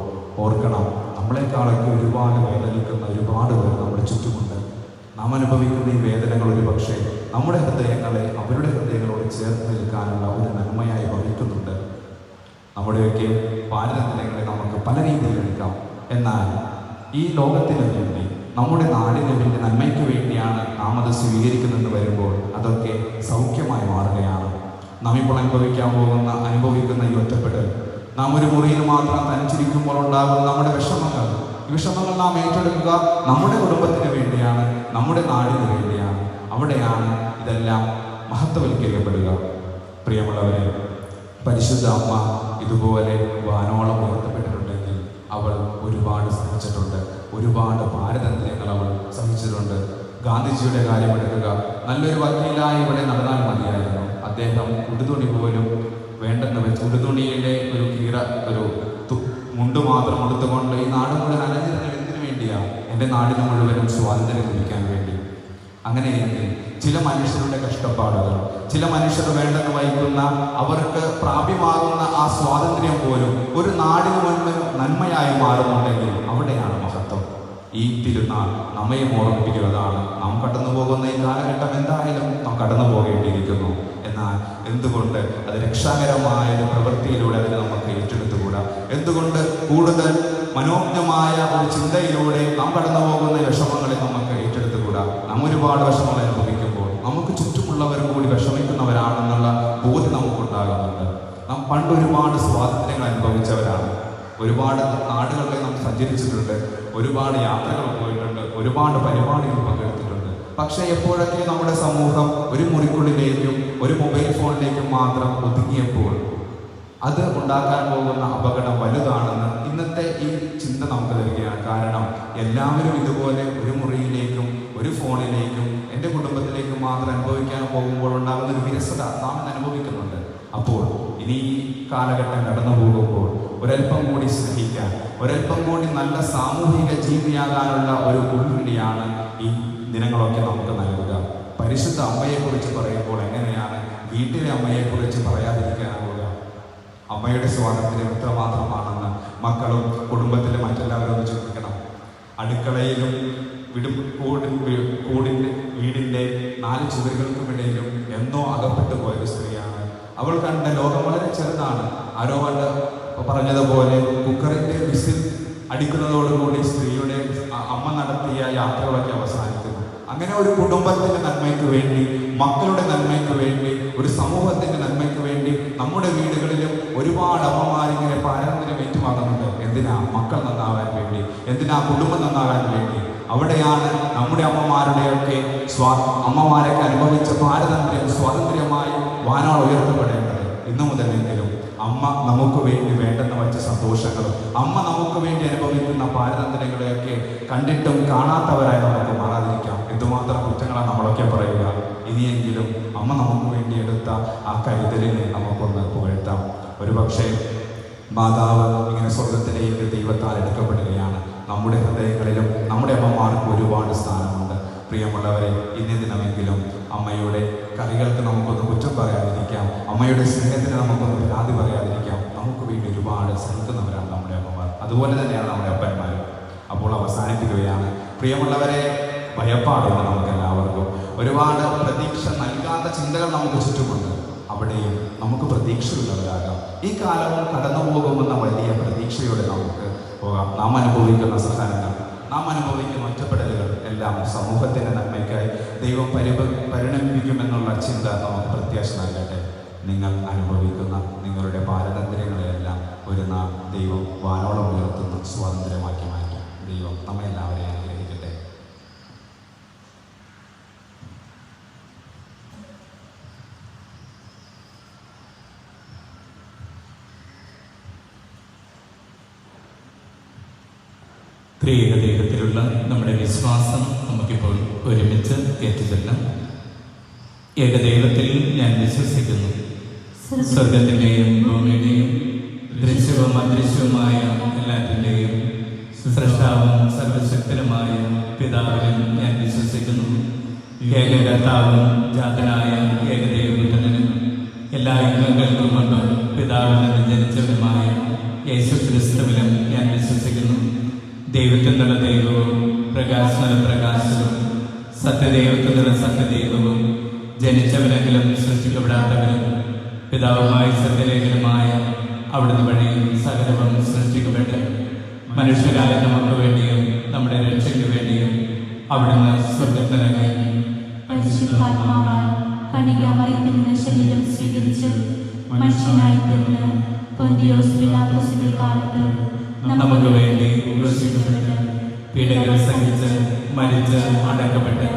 ഓർക്കണം, നമ്മളെക്കാളൊക്കെ ഒരുപാട് വേദനിക്കുന്ന ഒരുപാട് പേർ നമ്മുടെ ചുറ്റുമുണ്ട്. നാം അനുഭവിക്കുന്ന ഈ വേദനകൾ ഒരു പക്ഷേ നമ്മുടെ ഹൃദയങ്ങളെ അവരുടെ ഹൃദയങ്ങളോട് ചേർത്ത് നിൽക്കാനുള്ള ഒരു നന്മയായി ഭവിക്കുന്നുണ്ട്. നമ്മുടെയൊക്കെ പാരതന്ത്ര്യങ്ങളെ നമുക്ക് പല രീതിയിൽ എടുക്കാം. എന്നാൽ ഈ ലോകത്തിന് വേണ്ടി, നമ്മുടെ നാടിന് വേണ്ടി, നന്മയ്ക്ക് വേണ്ടിയാണ് നാം അത് സ്വീകരിക്കുന്നതെന്ന് വരുമ്പോൾ അതൊക്കെ സൗഖ്യമായി മാറുകയാണ്. നാം ഇപ്പോൾ അനുഭവിക്കുന്ന ഈ ഒറ്റപ്പെടൽ, നാം ഒരു മുറിയിൽ മാത്രം തനിച്ചിരിക്കുമ്പോൾ ഉണ്ടാകുന്ന നമ്മുടെ വിഷമങ്ങൾ, ഈ വിഷമങ്ങൾ നാം ഏറ്റെടുക്കുക നമ്മുടെ കുടുംബത്തിന് വേണ്ടിയാണ്, നമ്മുടെ നാടിന് വേണ്ടിയാണ്. അവിടെയാണ് ഇതെല്ലാം മഹത്വവൽക്കരിക്കപ്പെടുക. പ്രിയമുള്ളവരെ, പരിശുദ്ധ അമ്മ ഇതുപോലെ വാനോളം ഉയർത്തപ്പെട്ടിട്ടുണ്ടെങ്കിൽ അവൾ ഒരുപാട് സഹിച്ചിട്ടുണ്ട്. ഒരുപാട് പാരതന്ത്ര്യങ്ങൾ അവൾ സഹിച്ചിട്ടുണ്ട്. ഗാന്ധിജിയുടെ കാര്യമെടുക്കുക. നല്ലൊരു വക്കീലായി ഇവിടെ നടന്നാൽ മതിയായിരുന്നു. അദ്ദേഹം ഉടുതുണി പോലും വേണ്ടെന്ന് വെച്ച്, ഉടുതുണിയിലെ ഒരു മുണ്ട് മാത്രം എടുത്തുകൊണ്ട് ഈ നാട് മുഴുവൻ അലഞ്ഞിരുന്നത് എന്തിനു വേണ്ടിയാ? എൻ്റെ നാടിന് മുഴുവനും സ്വാതന്ത്ര്യം ലഭിക്കാൻ വേണ്ടി. അങ്ങനെയെങ്കിൽ ചില മനുഷ്യരുടെ കഷ്ടപ്പാടുകൾ, ചില മനുഷ്യർ വേണ്ടെന്ന് വഹിക്കുന്ന, അവർക്ക് പ്രാപ്യമാകുന്ന ആ സ്വാതന്ത്ര്യം പോലും ഒരു നാടിന് മുൻപിൽ നന്മയായി മാറുന്നുണ്ടെങ്കിൽ അവിടെയാണ് മഹത്വം. ഈ തിരുനാൾ നമ്മയും ഓർമ്മിപ്പിക്കുന്നതാണ്. നാം കടന്നു പോകുന്ന ഈ കാലഘട്ടം എന്തായാലും നാം കടന്നു പോകേണ്ടിയിരിക്കുന്നു. എന്നാൽ എന്തുകൊണ്ട് അത് രക്ഷാകരമായ ഒരു പ്രവൃത്തിയിലൂടെ അതിനെ നമുക്ക് ഏറ്റെടുത്തുകൂടാ? എന്തുകൊണ്ട് കൂടുതൽ മനോജ്ഞമായ ഒരു ചിന്തയിലൂടെ നാം കടന്നു പോകുന്ന വിഷമങ്ങളെ നമുക്ക് ഏറ്റെടുത്തുകൂടാ? നാം ഒരുപാട് വിഷമങ്ങൾ അനുഭവിക്കുമ്പോൾ നമുക്ക് ചുറ്റുമുള്ളവരും കൂടി വിഷമിക്കുന്നവരാണെന്നുള്ള ബോധ്യം നമുക്കുണ്ടാകുന്നുണ്ട്. നാം പണ്ട് ഒരുപാട് സ്വാതന്ത്ര്യങ്ങൾ അനുഭവിച്ചവരാണ്. ഒരുപാട് നാടുകളിൽ നാം സഞ്ചരിച്ചിട്ടുണ്ട്, ഒരുപാട് യാത്രകൾ പോയിട്ടുണ്ട്, ഒരുപാട് പരിപാടികൾ പങ്കെടുത്തിട്ടുണ്ട്. പക്ഷേ എപ്പോഴൊക്കെ നമ്മുടെ സമൂഹം ഒരു മുറിക്കുള്ളിലേക്കും ഒരു മൊബൈൽ ഫോണിലേക്കും മാത്രം ഒതുങ്ങിയപ്പോൾ അത് ഉണ്ടാക്കാൻ പോകുന്ന അപകടം വലുതാണെന്ന് ഇന്നത്തെ ഈ ചിന്ത നമുക്ക് തരികയാണ്. കാരണം എല്ലാവരും ഇതുപോലെ ഒരു മുറിയിലേക്കും ഒരു ഫോണിലേക്കും എൻ്റെ കുടുംബത്തിലേക്കും മാത്രം അനുഭവിക്കാൻ പോകുമ്പോൾ ഉണ്ടാകുന്ന ഒരു വിരസത നാം അനുഭവിക്കുന്നുണ്ട്. അപ്പോൾ ഇനി ഈ കാലഘട്ടം കടന്നു പോകുമ്പോൾ ഒരൽപ്പം കൂടി സ്നേഹിക്കാൻ, ഒരൽപ്പം കൂടി നല്ല സാമൂഹിക ജീവിയാകാനുള്ള ഒരു ഉൾവിളിയാണ് ഈ ദിനങ്ങളൊക്കെ നമുക്ക് നൽകുക. പരിശുദ്ധ അമ്മയെക്കുറിച്ച് പറയുമ്പോൾ എങ്ങനെയാണ് വീട്ടിലെ അമ്മയെക്കുറിച്ച് പറയാതിരിക്കാനാവുക? അമ്മയുടെ സ്വാതന്ത്ര്യം എത്രമാത്രമാണെന്ന് മക്കളും കുടുംബത്തിലെ മറ്റെല്ലാവരും ഒന്ന് ചിന്തിക്കണം. അടുക്കളയിലും വീടിൻ്റെ 4 ചുവരുകൾക്കുമിടയിലും എന്നോ അകപ്പെട്ടു പോയൊരു സ്ത്രീയാണ്. അവൾ കണ്ട ലോകം വളരെ ചെറുതാണ്. ആരോ കണ്ട് പറഞ്ഞതുപോലെ കുക്കറിൻ്റെ വിസിൽ അടിക്കുന്നതോടുകൂടി സ്ത്രീയുടെ അമ്മ നടത്തിയ യാത്രകളൊക്കെ അവസാനിക്കുന്നു. അങ്ങനെ ഒരു കുടുംബത്തിൻ്റെ നന്മയ്ക്ക് വേണ്ടി, മക്കളുടെ നന്മയ്ക്ക് വേണ്ടി, ഒരു സമൂഹത്തിൻ്റെ നന്മയ്ക്ക് വേണ്ടി നമ്മുടെ വീടുകളിലും ഒരുപാട് അമ്മമാരിങ്ങനെ പാരമ്പര്യം ഏറ്റുവാങ്ങുന്നുണ്ട്. എന്തിനാ? മക്കൾ നന്നാകാൻ വേണ്ടി, എന്തിനാ? കുടുംബം നന്നാകാൻ വേണ്ടി. അവിടെയാണ് നമ്മുടെ അമ്മമാരുടെയൊക്കെ അമ്മമാരൊക്കെ അനുഭവിച്ച പാരതന്ത്ര്യം സ്വാതന്ത്ര്യമായി വാനോളം ഉയർത്തപ്പെടേണ്ടത്. ഇന്നു മുതലെങ്കിലും അമ്മ നമുക്ക് വേണ്ടി വേണ്ടെന്ന് വച്ച സന്തോഷങ്ങളും അമ്മ നമുക്ക് വേണ്ടി അനുഭവിക്കുന്ന പാരതന്ത്ര്യങ്ങളെയൊക്കെ കണ്ടിട്ടും കാണാത്തവരായി നമുക്ക് മാറാതിരിക്കാം. എന്തുമാത്രം കുറ്റങ്ങളാണ് നമ്മളൊക്കെ പറയുക. ഇനിയെങ്കിലും അമ്മ നമുക്ക് വേണ്ടി എടുത്ത ആ കരുതലിനെ നമുക്കൊന്ന് പുകഴ്ത്താം. ഒരുപക്ഷെ മാതാവ് ഇങ്ങനെ സ്വർഗത്തിലേക്ക് ദൈവത്താൽ എടുക്കപ്പെടുകയാണ്. നമ്മുടെ ഹൃദയങ്ങളിലും നമ്മുടെ അമ്മമാർക്ക് ഒരുപാട് സ്ഥാനമുണ്ട്. പ്രിയമുള്ളവരെ, ഇന്നേ ദിനമെങ്കിലും അമ്മയുടെ കറികൾക്ക് നമുക്കൊന്ന് കുറ്റം പറയാതിരിക്കാം, അമ്മയുടെ സ്നേഹത്തിന് നമുക്കൊന്ന് പരാതി പറയാതിരിക്കാം. നമുക്ക് വേണ്ടി ഒരുപാട് സഹിക്കുന്നവരാണ് നമ്മുടെ അമ്മമാർ, അതുപോലെ തന്നെയാണ് നമ്മുടെ അപ്പന്മാരും. അപ്പോൾ അവസാനിപ്പിക്കുകയാണ്. പ്രിയമുള്ളവരെ, ഭയപ്പാടുണ്ട് നമുക്ക് എല്ലാവർക്കും. ഒരുപാട് പ്രതീക്ഷ നൽകാത്ത ചിന്തകൾ നമുക്ക് ചുറ്റുമുണ്ട്. അവിടെയും നമുക്ക് പ്രതീക്ഷയുള്ളവരാകാം. ഈ കാലവും കടന്നു പോകുമെന്ന വലിയ പ്രതീക്ഷയോടെ നമുക്ക് പോകാം. നാം അനുഭവിക്കുന്ന സഹനങ്ങൾ, നാം അനുഭവിക്കുന്ന ഒറ്റപ്പെടലുകൾ എല്ലാം സമൂഹത്തിൻ്റെ നന്മയ്ക്കായി ദൈവം പരിണമിക്കുമെന്നുള്ള ചിന്ത നമുക്ക് പ്രത്യാശ നൽകട്ടെ. നിങ്ങൾ അനുഭവിക്കുന്ന നിങ്ങളുടെ പാരതന്ത്ര്യങ്ങളെയെല്ലാം ഒരു നാൾ ദൈവം വാനോളം ഉയർത്തുന്ന സ്വാതന്ത്ര്യമാക്കി മാറ്റും. ദൈവം നമ്മെല്ലാവരെയും അനുഗ്രഹിക്കട്ടെ. ത്രിയേകദൈവത്തിലുള്ള നമ്മുടെ വിശ്വാസം നമുക്കിപ്പോൾ ഒരുമിച്ച് ഏറ്റുചൊല്ലാം. ഏകദൈവത്തിൽ ഞാൻ വിശ്വസിക്കുന്നു. സ്വർഗത്തിൻ്റെയും ഭൂമിയുടെയും ദൃശ്യവും അദൃശ്യവുമായ എല്ലാറ്റിൻ്റെയും സൃഷ്ടാവും സർവശക്തനുമായ പിതാവിലും ഞാൻ വിശ്വസിക്കുന്നു. ഏകകർത്താവും ജാതനായ ഏകദൈവപുത്രനും എല്ലാ യുഗങ്ങൾക്കും മുമ്പ് പിതാവിൽ നിന്ന് ജനിച്ചവനുമായ യേശുക്രിസ്തുവിലും ഞാൻ വിശ്വസിക്കുന്നു. ദൈവത്തിനുള്ള ദൈവവും പ്രകാശത്തിനുള്ള പ്രകാശവും സത്യദൈവത്തിനുള്ള സത്യദൈവവും ജനിച്ചവനെങ്കിലും സൃഷ്ടിക്കപ്പെടാത്തവനും പിതാവുമായി സത്യലേഖനമായ അവിടുന്ന് വഴി സകലവും സൃഷ്ടിക്കപ്പെട്ട് മനുഷ്യരായ നമുക്ക് വേണ്ടിയും നമ്മുടെ രക്ഷയ്ക്ക് വേണ്ടിയും അവിടുന്ന് സ്വർഗ്ഗത്തിലിറങ്ങി പരിശുദ്ധാത്മാവാൽ കന്യകാമറിയത്തിൽ നിന്ന് ശരീരം സ്വീകരിച്ച് മനുഷ്യനായി തീർന്ന് പൊന്തിയോസ് പിലാത്തോസിന്റെ കാലത്ത് നമുക്ക് വേണ്ടി ഉപേക്ഷിക്കപ്പെട്ട് പീഡകൾ സഹിച്ച് മരിച്ച് അടക്കപ്പെട്ട്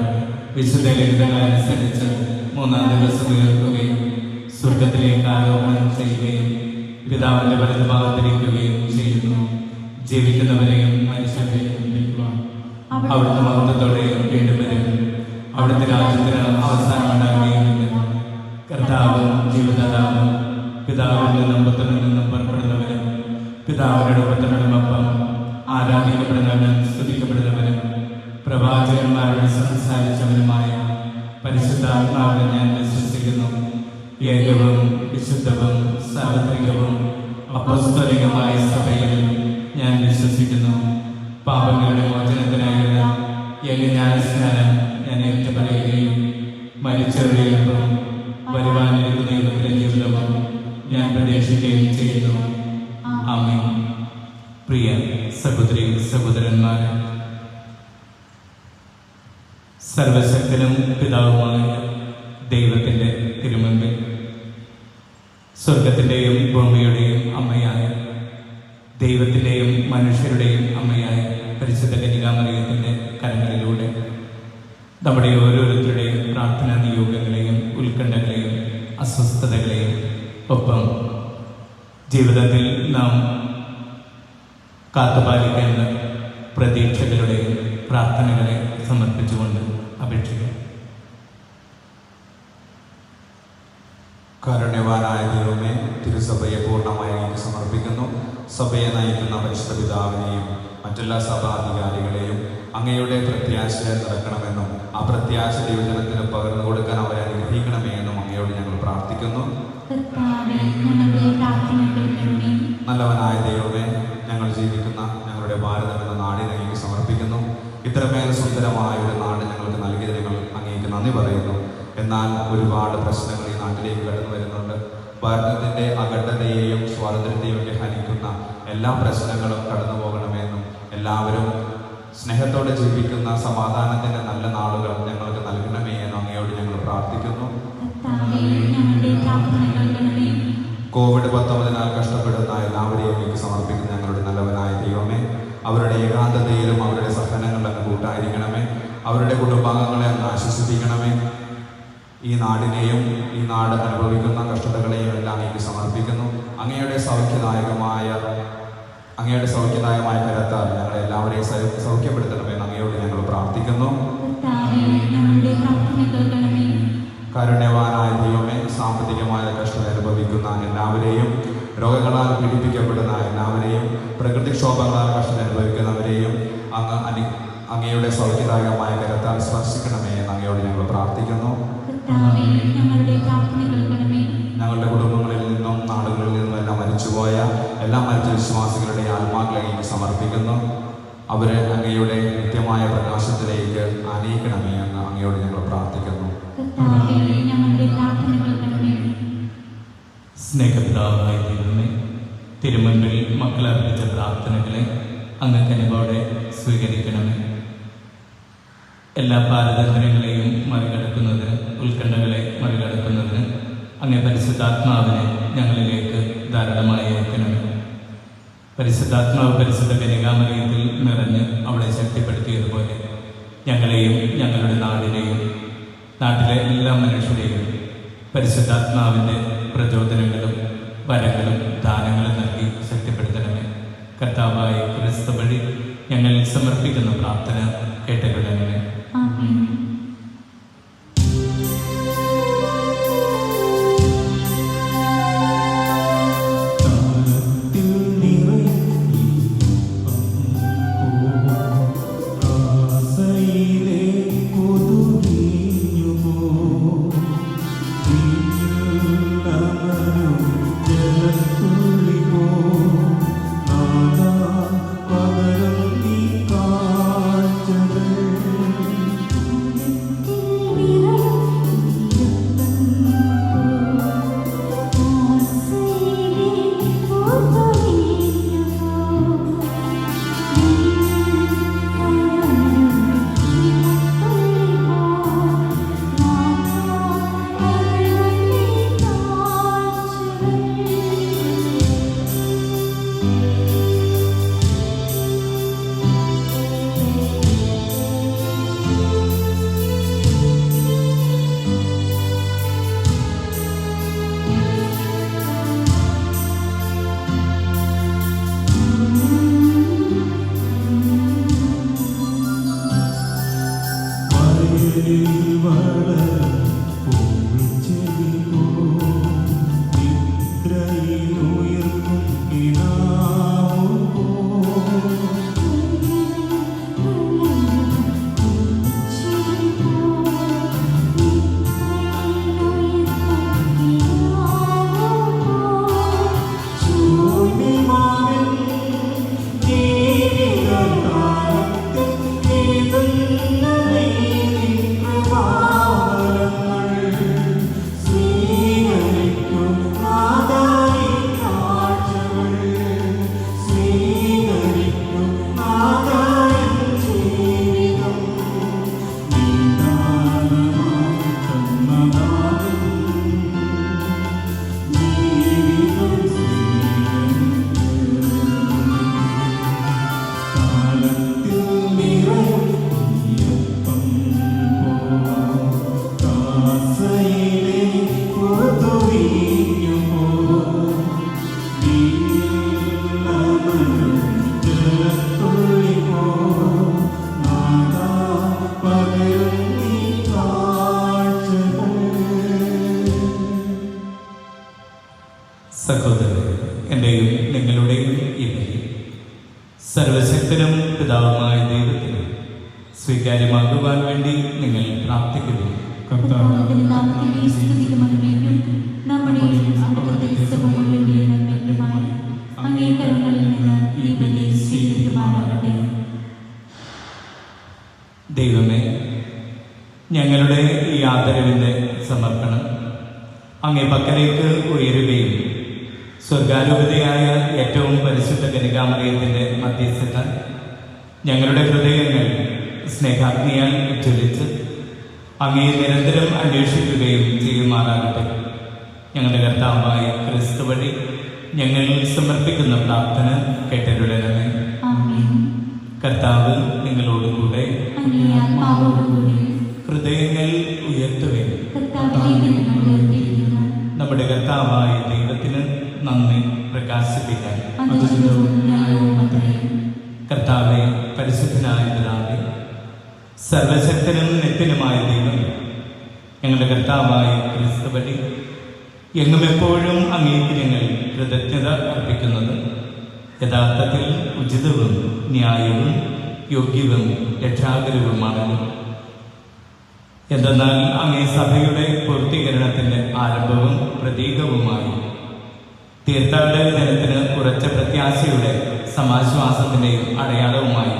വിശുദ്ധ ലിഖിതങ്ങളനുസരിച്ച് 3-ാം ദിവസം ഉയർത്തുകയും സ്വർഗത്തിലേക്ക് ആരോപണം ചെയ്യുകയും പിതാവിന്റെ വലതുഭാഗത്തിരിക്കുകയും ചെയ്യുന്നു. ജീവിക്കുന്നവരെയും മനുഷ്യരെയും അവിടുത്തെ മഹത്വത്തോടെ വീണ്ടും വരും. അവിടുത്തെ രാജ്യത്തിന് അവസാനം ഉണ്ടാകുകയുമില്ല. കർത്താവും ജീവദാതാവും പിതാവിൽ നിന്നും പുത്രനിൽ നിന്നും പുറപ്പെടുന്നവരും പിതാവിനോട് പുത്രനോടുമൊപ്പം ആരാധിക്കപ്പെടുന്നവനും സ്തുതിക്കപ്പെടുന്നവനും പ്രവാചകന്മാരോട് സംസാരിച്ചവനുമായ പരിശുദ്ധാത്മാവിനെ ഞാൻ വിശ്വസിക്കുന്നു. ഏകവും വിശുദ്ധവും സാർവത്രികവും അപ്പസ്തോലികമായ സഭയിൽ ഞാൻ വിശ്വസിക്കുന്നു. പാപങ്ങളുടെ മോചനത്തിനായുള്ള യജ്ഞസ്നാനം ഞാൻ ഏറ്റുപറയുകയും മരിച്ചവരെയും വരുവാനിരിക്കുന്ന ദൈവത്തിന്റെ ജീവിതവും ഞാൻ പ്രതീക്ഷിക്കുകയും ചെയ്യുന്നു. ആമേൻ. പ്രിയ സഹോദരി സഹോദരന്മാരെ, സർവശക്തനും പിതാവുമായ ദൈവത്തിൻ്റെ തിരുമുൻപിൽ സ്വർഗത്തിൻ്റെയും ഭൂമിയുടെയും അമ്മയായ ദൈവത്തിൻ്റെയും മനുഷ്യരുടെയും അമ്മയായ പരിശുദ്ധ കന്യകാമറിയത്തിൻ്റെ കരങ്ങളിലൂടെ നമ്മുടെ ഓരോരുത്തരുടെയും പ്രാർത്ഥനാ നിയോഗങ്ങളെയും ഉത്കണ്ഠകളെയും അസ്വസ്ഥതകളെയും ഒപ്പം ജീവിതത്തിൽ നാം കാത്തുപാലിക്കേണ്ട പ്രതീക്ഷകളുടെയും പ്രാർത്ഥനകളെ സമർപ്പിച്ചുകൊണ്ട് അപേക്ഷിക്കും. കാരുണ്യവാനായ ദൈവമേ, തിരുസഭയെ പൂർണ്ണമായി അങ്ങേക്ക് സമർപ്പിക്കുന്നു. സഭയെ നയിക്കുന്ന പരിശുദ്ധ പിതാവിനെയും മറ്റെല്ലാ സഭാധികാരികളെയും അങ്ങയുടെ പ്രത്യാശയെ നിറക്കണമെന്നും ആ പ്രത്യാശ യുവജനത്തിന് പകർന്നു കൊടുക്കാൻ അവരെ അനുഗ്രഹിക്കണമേ എന്നും അങ്ങയോട് ഞങ്ങൾ പ്രാർത്ഥിക്കുന്നു. നല്ലവനായ ദൈവമേ, ഞങ്ങൾ ജീവിക്കുന്ന ഞങ്ങളുടെ ഭാരതം എന്ന നാടിനെ അങ്ങേക്ക് സമർപ്പിക്കുന്നു. ഇത്രമേൽ സുന്ദരമായ ഒരു നാട് ഞങ്ങൾക്ക് നൽകിയത് ഞങ്ങൾ അങ്ങേക്ക് നന്ദി പറയുന്നു. എന്നാൽ ഒരുപാട് പ്രശ്നങ്ങൾ ഈ നാട്ടിലേക്ക് കടന്നു വരുന്നുണ്ട്. ഭാരതത്തിൻ്റെ അഖണ്ഡതയെയും സ്വാതന്ത്ര്യത്തെയും ഒക്കെ ഹനിക്കുന്ന എല്ലാ പ്രശ്നങ്ങളും കടന്നു പോകണമെന്നും എല്ലാവരും സ്നേഹത്തോടെ ജീവിക്കുന്ന സമാധാനത്തിൻ്റെ നല്ല നാളുകൾ ഞങ്ങൾക്ക് നൽകണമേ എന്നും അങ്ങയോട് ഞങ്ങൾ പ്രാർത്ഥിക്കുന്നു. COVID-19 കഷ്ടപ്പെടുന്ന എല്ലാവരെയും എനിക്ക് സമർപ്പിക്കുന്ന ഞങ്ങളുടെ നല്ലവനായ ദൈവമേ, അവരുടെ ഏകാന്തതയിലും അവരുടെ സഹനങ്ങളിൽ അങ്ങ് കൂട്ടായിരിക്കണമേ. അവരുടെ കുടുംബാംഗങ്ങളെ അങ്ങ് ആശ്വസിപ്പിക്കണമേ. ഈ നാടിനെയും ഈ നാട് അനുഭവിക്കുന്ന കഷ്ടതകളെയും എല്ലാം അങ്ങേക്ക് സമർപ്പിക്കുന്നു. അങ്ങയുടെ സൗഖ്യദായകമായ കരത്താൽ ഞങ്ങളെ എല്ലാവരെയും സൗഖ്യപ്പെടുത്തണമെന്ന് അങ്ങയോട് ഞങ്ങൾ പ്രാർത്ഥിക്കുന്നു. കാരുണ്യവാനായ ദൈവമേ, സാമ്പത്തികമായ കഷ്ടത അനുഭവിക്കുന്ന എല്ലാവരെയും, രോഗങ്ങളാൽ പീഡിപ്പിക്കപ്പെടുന്ന എല്ലാവരെയും, പ്രകൃതിക്ഷോഭങ്ങളാൽ കഷ്ടത അനുഭവിക്കുന്നവരെയും അങ്ങയുടെ സൗഖ്യദായകമായ കരത്താൽ സ്പർശിക്കണമേ എന്ന് അങ്ങയോട് ഞങ്ങൾ പ്രാർത്ഥിക്കുന്നു. ഞങ്ങളുടെ കുടുംബങ്ങളിൽ നിന്നും നാടുകളിൽ നിന്നും എല്ലാം മരിച്ചുപോയ എല്ലാ മരിച്ച വിശ്വാസികളുടെ ആത്മാക്കളെ അങ്ങേക്ക് സമർപ്പിക്കുന്നു. അവരെ അങ്ങയുടെ നിത്യമായ പ്രകാശത്തിലേക്ക് ആനയിക്കണമേ എന്ന് അങ്ങയോട് ഞങ്ങൾ പ്രാർത്ഥിക്കുന്നു. സ്നേഹപിതാവായ ദൈവമേ, തിരുമുൻപിൽ മക്കൾ അർപ്പിച്ച പ്രാർത്ഥനകളെ അങ്ങ് കനിവോടെ സ്വീകരിക്കണമേ. എല്ലാ പാരതന്ത്ര്യങ്ങളെയും മറികടക്കുന്നതിന്, ഉത്കണ്ഠകളെ മറികടക്കുന്നതിന് അങ്ങേ പരിശുദ്ധാത്മാവിനെ ഞങ്ങളിലേക്ക് ധാരാളമായി അയക്കണമേ. പരിശുദ്ധാത്മാവ് പരിശുദ്ധ കന്യകാമറിയത്തിൽ നിറഞ്ഞ് അവളെ ശക്തിപ്പെടുത്തിയതുപോലെ ഞങ്ങളെയും ഞങ്ങളുടെ നാടിനെയും നാട്ടിലെ എല്ലാ മനുഷ്യരെയും പരിശുദ്ധാത്മാവിൻ്റെ പ്രചോദനങ്ങളും വരങ്ങളും ദാനങ്ങളും നൽകി ശക്തിപ്പെടുത്തണമേ. കർത്താവായ ക്രിസ്തു വഴി ഞങ്ങൾ സമർപ്പിക്കുന്ന പ്രാർത്ഥന കേട്ടുകൊള്ളണമേ. പകരം നീ കാഴ്ചകൾ എൻ്റെയും നിങ്ങളുടെയും ഈ ബലി സർവശക്തനും പിതാവുമായ ദൈവത്തിന് സ്വീകാര്യമാകുവാൻ വേണ്ടി നിങ്ങൾ പ്രാർത്ഥിക്കുന്നു. കർത്താവിന്റെ നാമത്തിൽ സ്തുതിയും മഹിമയും നമ്മുടെയും അവിടുത്തെ ദേശവും മുഴുവന്റെയും നന്മയ്ക്കുമായി അങ്ങേ കരങ്ങളിൽ നിന്ന് ഈ ബലി സ്വീകരിക്കുമാറാകട്ടെ. ദൈവമേ, ഞങ്ങളുടെ ഈ ആദരവിൻ്റെ സമർപ്പണം അങ്ങേ പക്കലേക്ക് ഉയരുകയും സ്വർഗാരൂപതയായ ഏറ്റവും പരിശുദ്ധ കന്യകാമറിയത്തിൻ്റെ മധ്യസ്ഥത ഞങ്ങളുടെ ഹൃദയങ്ങൾ സ്നേഹാഗ്നിയാൽ ജ്വലിച്ച് അങ്ങേ നിരന്തരം അന്വേഷിക്കുകയും ചെയ്യുമാറാകട്ടെ. ഞങ്ങളുടെ കർത്താവായ ക്രിസ്തു വഴി ഞങ്ങൾ സമർപ്പിക്കുന്ന പ്രാർത്ഥന കേട്ടരുടണമേ. ആമേൻ. കർത്താവ് നിങ്ങളോടുകൂടെ. അങ്ങേ ആത്മാവോടുകൂടി ഹൃദയങ്ങൾ ഉയർത്തുകയും കർത്താവിലേക്ക് ഞങ്ങൾ ഉയർത്തിയിരിക്കുന്നു. നമ്മുടെ കർത്താവായ ദൈവത്തിന് നന്ദി പ്രകാശിപ്പിക്കാൻ അത് ഉചിതവും ന്യായവും അത്രേ. കർത്താവെ, പരിശുദ്ധനായ പിതാവേ, സർവശക്തനും നിത്യനുമായ ദൈവം, ഞങ്ങളുടെ കർത്താവായ ക്രിസ്തു വഴി എങ്ങും എപ്പോഴും അങ്ങേക്ക് ഞങ്ങൾ കൃതജ്ഞത അർപ്പിക്കുന്നത് യഥാർത്ഥത്തിൽ ഉചിതവും ന്യായവും യോഗ്യവും രക്ഷാകരവുമാണല്ലോ. എന്തെന്നാൽ അങ്ങേ സഭയുടെ പൂർത്തീകരണത്തിൻ്റെ ആരംഭവും പ്രതീകവുമായി തീർത്ഥാടന ദിനത്തിന് ഉറച്ച പ്രത്യാശയുടെ സമാശ്വാസത്തിൻ്റെയും അടയാളവുമായി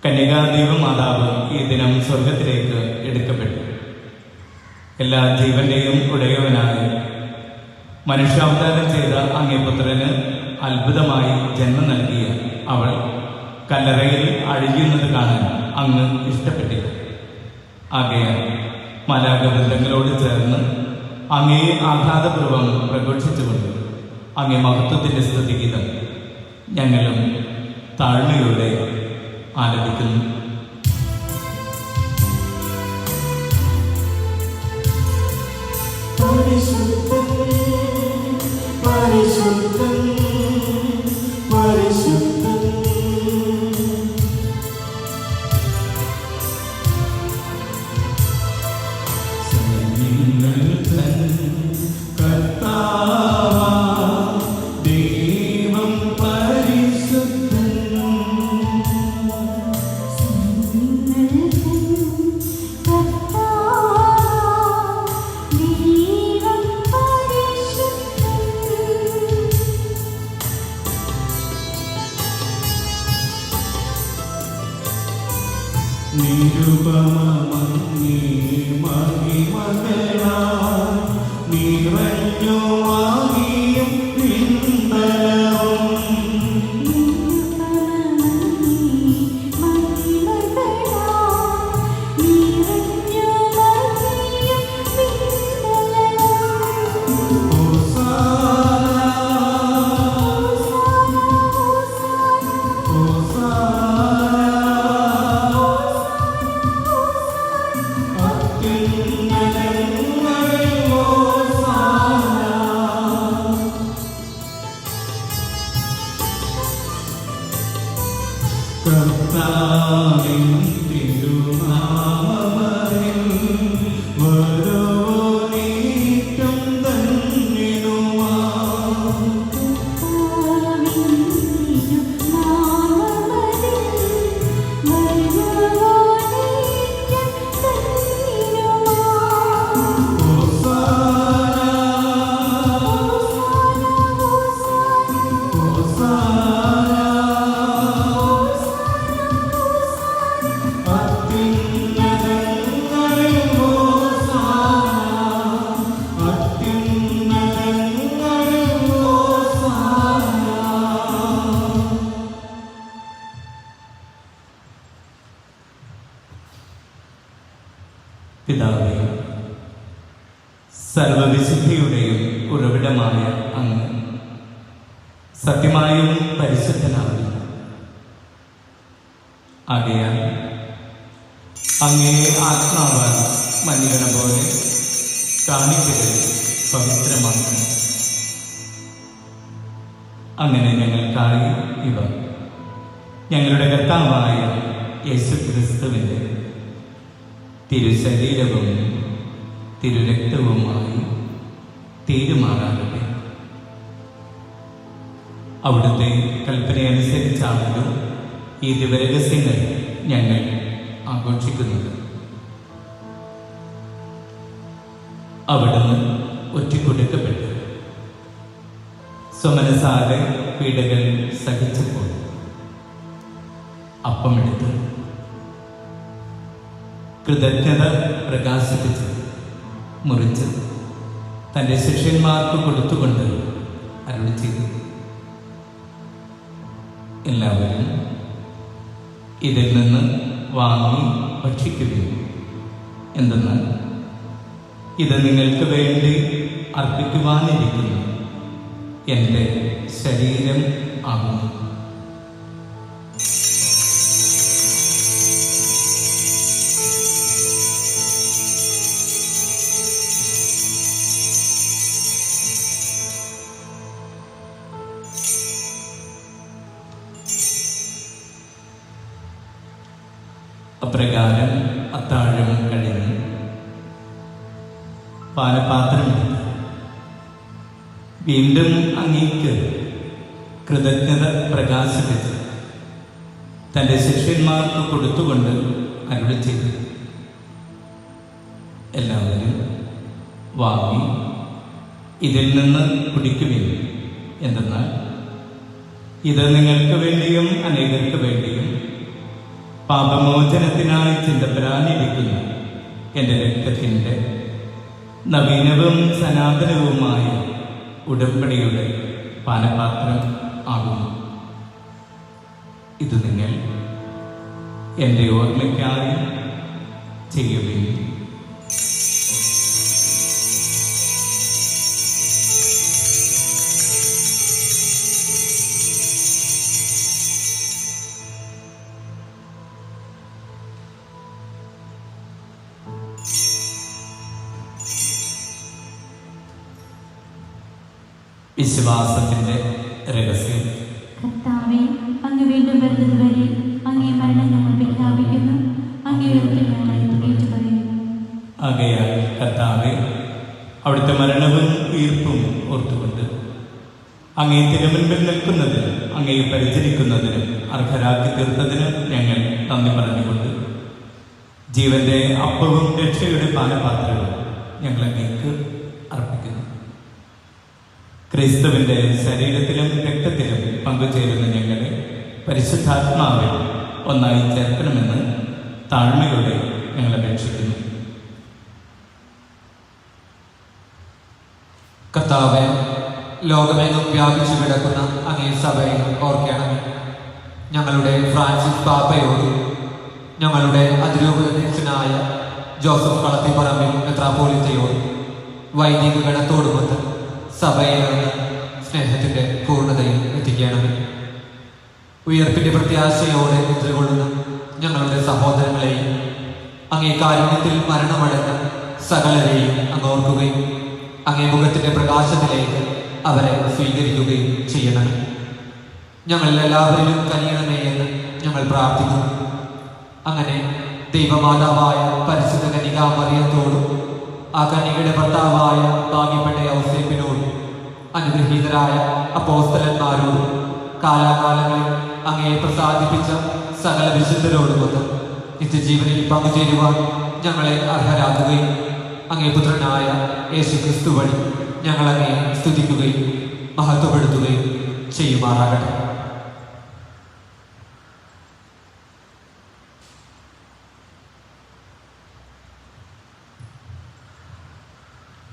കന്യകാ ദൈവമാതാവ് ഈ ദിനം സ്വർഗത്തിലേക്ക് എടുക്കപ്പെട്ടു. എല്ലാ ജീവന്റെയും ഉടയവനായി മനുഷ്യാവതാരം ചെയ്ത അങ്ങേ പുത്രന് അത്ഭുതമായി ജന്മം നൽകിയ അവൾ കല്ലറയിൽ അഴിയുന്നത് കാണാൻ അങ്ങ് ഇഷ്ടപ്പെട്ടില്ല. ആകയാൽ മാലാഖവൃന്ദങ്ങളോട് ചേർന്ന് അങ്ങേ ആഹ്ലാദപൂർവം പ്രഘോഷിച്ചുകൊണ്ട് അങ്ങേ മഹത്വത്തിൻ്റെ സ്തുതിഗീതം ഞങ്ങളും താഴ്മയോടെ ആലപിക്കുന്നു. പരിശുദ്ധൻ പരിശുദ്ധൻ പരിശുദ്ധൻ സൈന്യങ്ങൾ തൻ കർത്താവാ ദൈവം പരിശുദ്ധൻ. നിരുപമമങ്ങേ മഹിമകളാൽ നിറഞ്ഞു വാങ്ങിയും പിന്തലവും കർത്താവിൻ തിരുനാമത്തിൽ വരോനേറ്റം ധന്യനുമാ. പിതാവേ, സർവവിശുദ്ധിയുടെയും ഉറവിടമായ അങ്ങ് സത്യമായും പരിശുദ്ധനാകുന്നു. ആകയാൽ അങ്ങേ ആത്മാവാൽ മഞ്ഞുകണ പോലെ കാണിക്കകൾ പവിത്രമാക്കുന്നു. അങ്ങനെ ഞങ്ങൾക്കായി ഇവ ഞങ്ങളുടെ കർത്താവായ യേശുക്രിസ്തുവിൻ്റെ തിരുശരീരവും തിരുരക്തവുമായി തീരുമാറാകട്ടെ. അവിടുത്തെ കൽപ്പനയനുസരിച്ചാണല്ലോ ഈ ദിവരഹസ്യങ്ങൾ ഞങ്ങൾ ആഘോഷിക്കുന്നത്. അവിടുന്ന് ഒറ്റിക്കൊടുക്കപ്പെട്ടു സ്വമനസാലെ പീഡകൾ സഹിച്ചപ്പോൾ അപ്പമെടുത്ത് കൃതജ്ഞത പ്രകാശിപ്പിച്ച് മുറിച്ച് തൻ്റെ ശിഷ്യന്മാർക്ക് കൊടുത്തുകൊണ്ട് അരുളി ചെയ്തു, എല്ലാവരും ഇതിൽ നിന്ന് വാങ്ങി ഭക്ഷിക്കുകയും, എന്തെന്നാൽ ഇത് നിങ്ങൾക്ക് വേണ്ടി അർപ്പിക്കുവാനിരിക്കുന്ന എൻ്റെ ശരീരം ആകുന്നു. അപ്രകാരം അത്താഴം കഴിഞ്ഞ് പാനപാത്രമെടുത്ത് വീണ്ടും അങ്ങേക്ക് കൃതജ്ഞത പ്രകാശിപ്പിച്ച് തൻ്റെ ശിഷ്യന്മാർക്ക് കൊടുത്തുകൊണ്ട് അരുളി ചെയ്തു, എല്ലാവരും വാങ്ങി ഇതിൽ നിന്ന് കുടിക്കുകയും, എന്തെന്നാൽ ഇത് നിങ്ങൾക്ക് വേണ്ടിയും അനേകർക്ക് വേണ്ടിയും പാപമോചനത്തിനായി ചിന്തപ്പെടാനിരിക്കുന്ന എൻ്റെ രക്തത്തിൻ്റെ നവീനവും സനാതനവുമായ ഉടമ്പടിയുടെ പാനപാത്രം ആകുന്നു. ഇത് നിങ്ങൾ എൻ്റെ ഓർമ്മയ്ക്കായി ചെയ്യുകയും വിശ്വാസത്തിന്റെ രഹസ്യം. കർത്താവേ, അങ്ങ് വീണ്ടും വരുന്നതുവരെ അങ്ങേ മരണം ഞങ്ങൾ പ്രഖ്യാപിക്കുന്നു, അങ്ങേ ഉയർപ്പിൽ ഞങ്ങൾ ഏറ്റുപറയുന്നു. ആകയാൽ കർത്താവേ, അവിടുത്തെ മരണവും ഉയിർപ്പും ഓർത്തുകൊണ്ട് അങ്ങേ തിരുമുൻപിൽ നിൽക്കുന്നതിന്, അങ്ങയെ പരിചരിക്കുന്നതിന് അർഹരാക്കി തീർത്തതിന് ഞങ്ങൾ നന്ദി പറഞ്ഞുകൊണ്ട് ജീവന്റെ അപ്പവും രക്ഷയുടെ പാനപാത്രവും ഞങ്ങൾ അങ്ങേക്ക് അർപ്പിക്കുന്നു. ക്രിസ്തുവിന്റെ ശരീരത്തിലും രക്തത്തിലും പങ്കുചേരുന്ന ഞങ്ങളെ പരിശുദ്ധാത്മാവിൽ ഒന്നായി ചേർക്കണമെന്ന് താഴ്മയോടെ ഞങ്ങൾ അപേക്ഷിക്കുന്നു. കർത്താവേ, ലോകമെങ്ങും വ്യാപിച്ചു കിടക്കുന്ന അങ്ങേ സഭയെ ഓർക്കണമേ. ഞങ്ങളുടെ ഫ്രാൻസിസ് പാപ്പയോടും ഞങ്ങളുടെ അതിരൂപതനായ ജോസഫ് കളത്തിപ്പറമ്പിൽ മെത്രാപ്പോലിത്തയോടും വൈദിക ഗണത്തോടുമൊത്ത് സഭയെ സ്നേഹത്തിൻ്റെ പൂർണ്ണതയിൽ എത്തിക്കണമേ. ഉയർപ്പിൻ്റെ പ്രത്യാശയോടെ നിദ്രകൊള്ളുന്ന ഞങ്ങളുടെ സഹോദരങ്ങളെയും അങ്ങേ കാരുണ്യത്തിൽ മരണമടഞ്ഞ സകലരെയും അങ്ങ് ഓർക്കുകയും അങ്ങേ മുഖത്തിൻ്റെ പ്രകാശത്തിലേക്ക് അവരെ സ്വീകരിക്കുകയും ചെയ്യണമേ. ഞങ്ങളിൽ എല്ലാവരിലും കനിയണമേ എന്ന് ഞങ്ങൾ പ്രാർത്ഥിക്കുന്നു. അങ്ങനെ ദൈവമാതാവായ പരിശുദ്ധ കന്യകാമറിയത്തോടും ആ കന്യകയുടെ ഭർത്താവായ ഭാഗ്യപ്പെട്ട യൗസേപ്പിനോടും അനുഗ്രഹീതരായ അപ്പോസ്തലന്മാരോടും കാലാകാലങ്ങളിൽ അങ്ങയെ പ്രസാദിപ്പിച്ച സകല വിശുദ്ധരോടുമൊത്ത് നിത്യജീവനിൽ പങ്കുചേരുവാൻ ഞങ്ങളെ അർഹരാക്കുകയും അങ്ങേ പുത്രനായ യേശുക്രിസ്തു വഴി ഞങ്ങളങ്ങയെ സ്തുതിക്കുകയും മഹത്വപ്പെടുത്തുകയും ചെയ്യുമാറാകട്ടെ.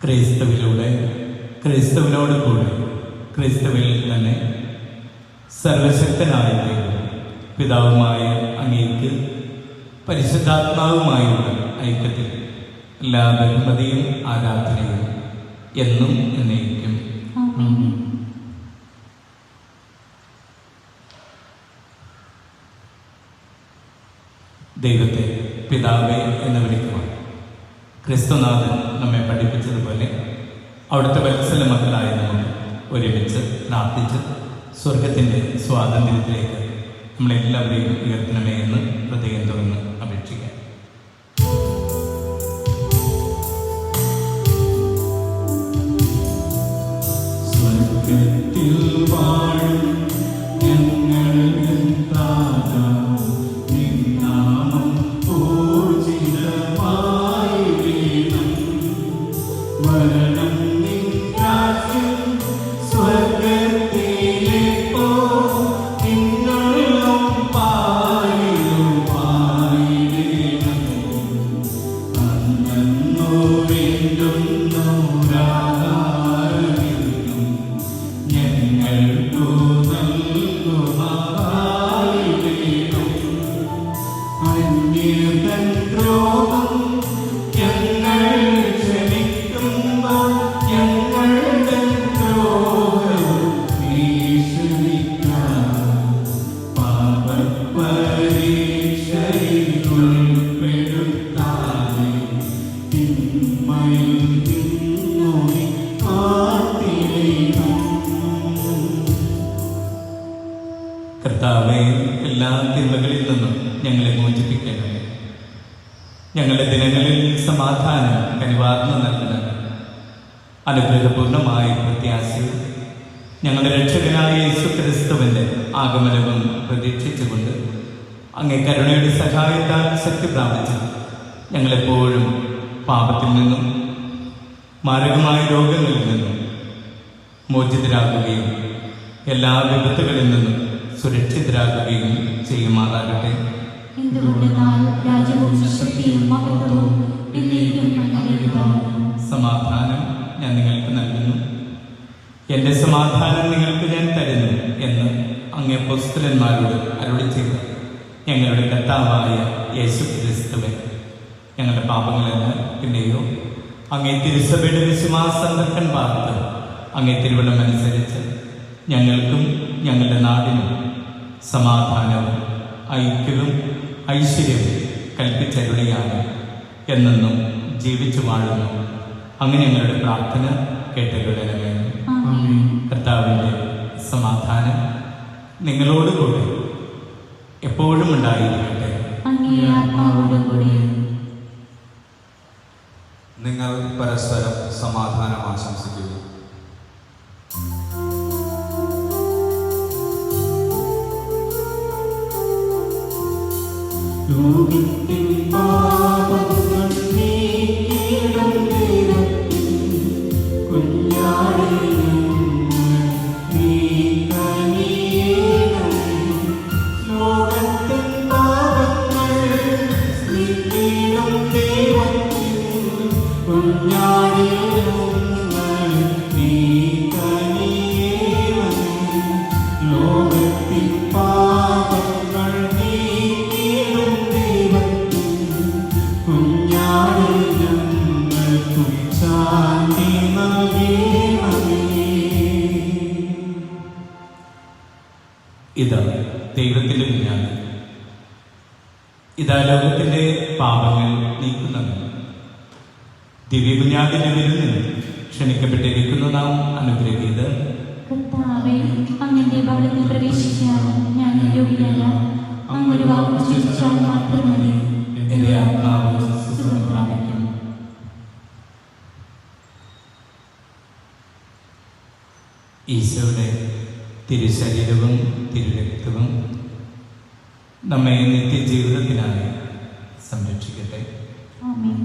ക്രിസ്തുവിലൂടെ, ക്രിസ്തുവിനോട് കൂടെ, ക്രിസ്തുവിൽ തന്നെ സർവശക്തനായ ദൈവം പിതാവുമായ അങ്ങേക്ക് പരിശുദ്ധാത്മാവുമായുള്ള ഐക്യത്തിൽ എല്ലാ ബഹുമതിയും ആരാധനയും എന്നും എന്നേക്കും. ആമേൻ. ദൈവത്തെ പിതാവേ എന്ന് വിളിക്കുവാൻ ക്രിസ്തുനാഥൻ നമ്മെ പഠിപ്പിച്ചതുപോലെ അവിടുത്തെ വത്സല മക്കളായ നമുക്ക് ഒരുമിച്ച് പ്രാർത്ഥിച്ച് സ്വർഗത്തിൻ്റെ സ്വാതന്ത്ര്യത്തിലേക്ക് നമ്മളെല്ലാവരെയും ഉയർത്തണമേ എന്ന് ഹൃദയം തുറന്ന് അപേക്ഷിക്കാം. സ്വർഗത്തിൽ വാഴും ഞങ്ങൾക്കു നൽകുമാറായിടേണം. അന്യതൻ ദ്രോഹം ഞങ്ങൾ ക്ഷമിക്കുമ്പോൾ ഞങ്ങളുടെ ദ്രോഹം നീ ക്ഷമിക്കണം. പാപപരീക്ഷയിൽ ഉൾപ്പെടുത്താതെ തിന്മയിൽ നിന്നു നീ കാത്തിടേണം. കർത്താവേ, എല്ലാ തിന്മകളിൽ നിന്നും ഞങ്ങളെ മോചിപ്പിക്കണമേ. ഞങ്ങളുടെ ദിനങ്ങളിൽ സമാധാനം കനിവാർന്നു നൽകണമേ. അനുഗ്രഹപൂർണമായ പ്രത്യാശയും ഞങ്ങളുടെ രക്ഷകനായ യേശുക്രിസ്തുവിന്റെ ആഗമനവും പ്രതീക്ഷിച്ചുകൊണ്ട് അങ്ങേ കരുണയുടെ സഹായത്താൽ ശക്തി പ്രാപിച്ച് ഞങ്ങളെപ്പോഴും പാപത്തിൽ നിന്നും മാരകമായ രോഗങ്ങളിൽ നിന്നും മോചിതരാകുകയും എല്ലാ വിപത്തുകളിൽ നിന്നും സുരക്ഷിതരാകുകയും ചെയ്യുമാറാകട്ടെ. എന്തുകൊണ്ടെന്നാൽ രാജ്യവും ശക്തിയും മഹത്വവും എന്നേക്കും അങ്ങേയ്ക്കുള്ളതാകുന്നു. സമാധാനം ഞാൻ നിങ്ങൾക്ക് നൽകുന്നു, എൻ്റെ സമാധാനം നിങ്ങൾക്ക് ഞാൻ തരുന്നു എന്ന് അങ്ങേ അപ്പോസ്തലന്മാരോട് അരുളി ചെയ്ത ഞങ്ങളുടെ കർത്താവായ യേശുക്രിസ്തുവേ, ഞങ്ങളുടെ പാപങ്ങളെല്ലാം പിന്നെയോ അങ്ങേ തിരുസഭയുടെ വിശ്വാസന്തർക്കൻ പാർത്ത് അങ്ങേ തിരുവള്ളം അനുസരിച്ച് ഞങ്ങൾക്കും ഞങ്ങളുടെ നാടിനും സമാധാനവും ഐക്യവും ഐശ്വര്യവും കൽപ്പിച്ചരുളിയാണ് എന്നെന്നും ജീവിച്ചു വാഴുന്നു. അങ്ങനെ ഞങ്ങളുടെ പ്രാർത്ഥന കേട്ടരുളണമേ. ആമേൻ. കർത്താവിൻ്റെ സമാധാനം നിങ്ങളോടുകൂടി എപ്പോഴും ഉണ്ടായിരിക്കട്ടെ. അങ്ങേ ആത്മാവോടുകൂടി. നിങ്ങൾ പരസ്പരം സമാധാനം ആശംസിക്കുക. ലോകത്തിൻ പാപങ്ങൾ നീക്കിയിടും ദൈവത്തിൻ കുഞ്ഞാടേ നീ കനിയേണമേ. ലോകത്തിൻ പാപങ്ങൾ നീക്കിയിടും ദൈവത്തിൻ കുഞ്ഞാടേ നീ കനിയേണമേ. ലോകത്തിൻ പാപങ്ങൾ നീക്കിയിടും ദൈവത്തിൻ കുഞ്ഞാടേ ഞങ്ങൾക്കും ശാന്തി നൽകണമേ. ഇതാ ദൈവത്തിൻ്റെ കുഞ്ഞാട്, ഇതാ ലോകത്തിൻ്റെ പാപങ്ങൾ നീക്കുന്നത്. ദിവ്യ കുഞ്ഞാടിൻ്റെ വിരുന്നിന് ക്ഷണിക്കപ്പെട്ടിരിക്കുന്ന നാം അനുഗ്രഹീത. കർത്താവേ, അങ്ങന്റെ ഭവനത്തിൽ പ്രവേശിക്കാൻ ഞാൻ യോഗ്യനല്ല. അങ്ങൊരു വാക്ക് ചോദിച്ചാൽ മാത്രം മതി, എൻ്റെ ആത്മാവ് സുഖം പ്രാപിക്കും. ഈശോയുടെ തിരുശരീരവും തിരുരക്തവും നമ്മെ നിത്യജീവിതത്തിനായി സംരക്ഷിക്കട്ടെ. ആമേൻ.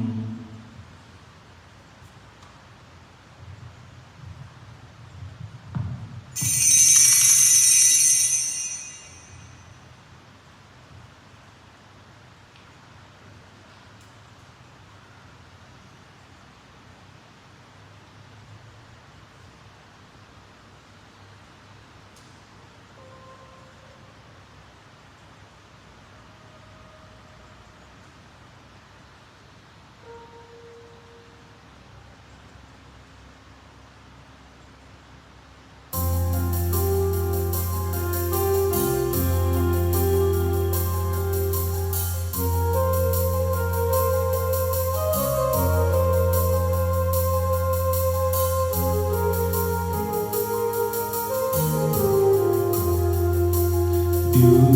ും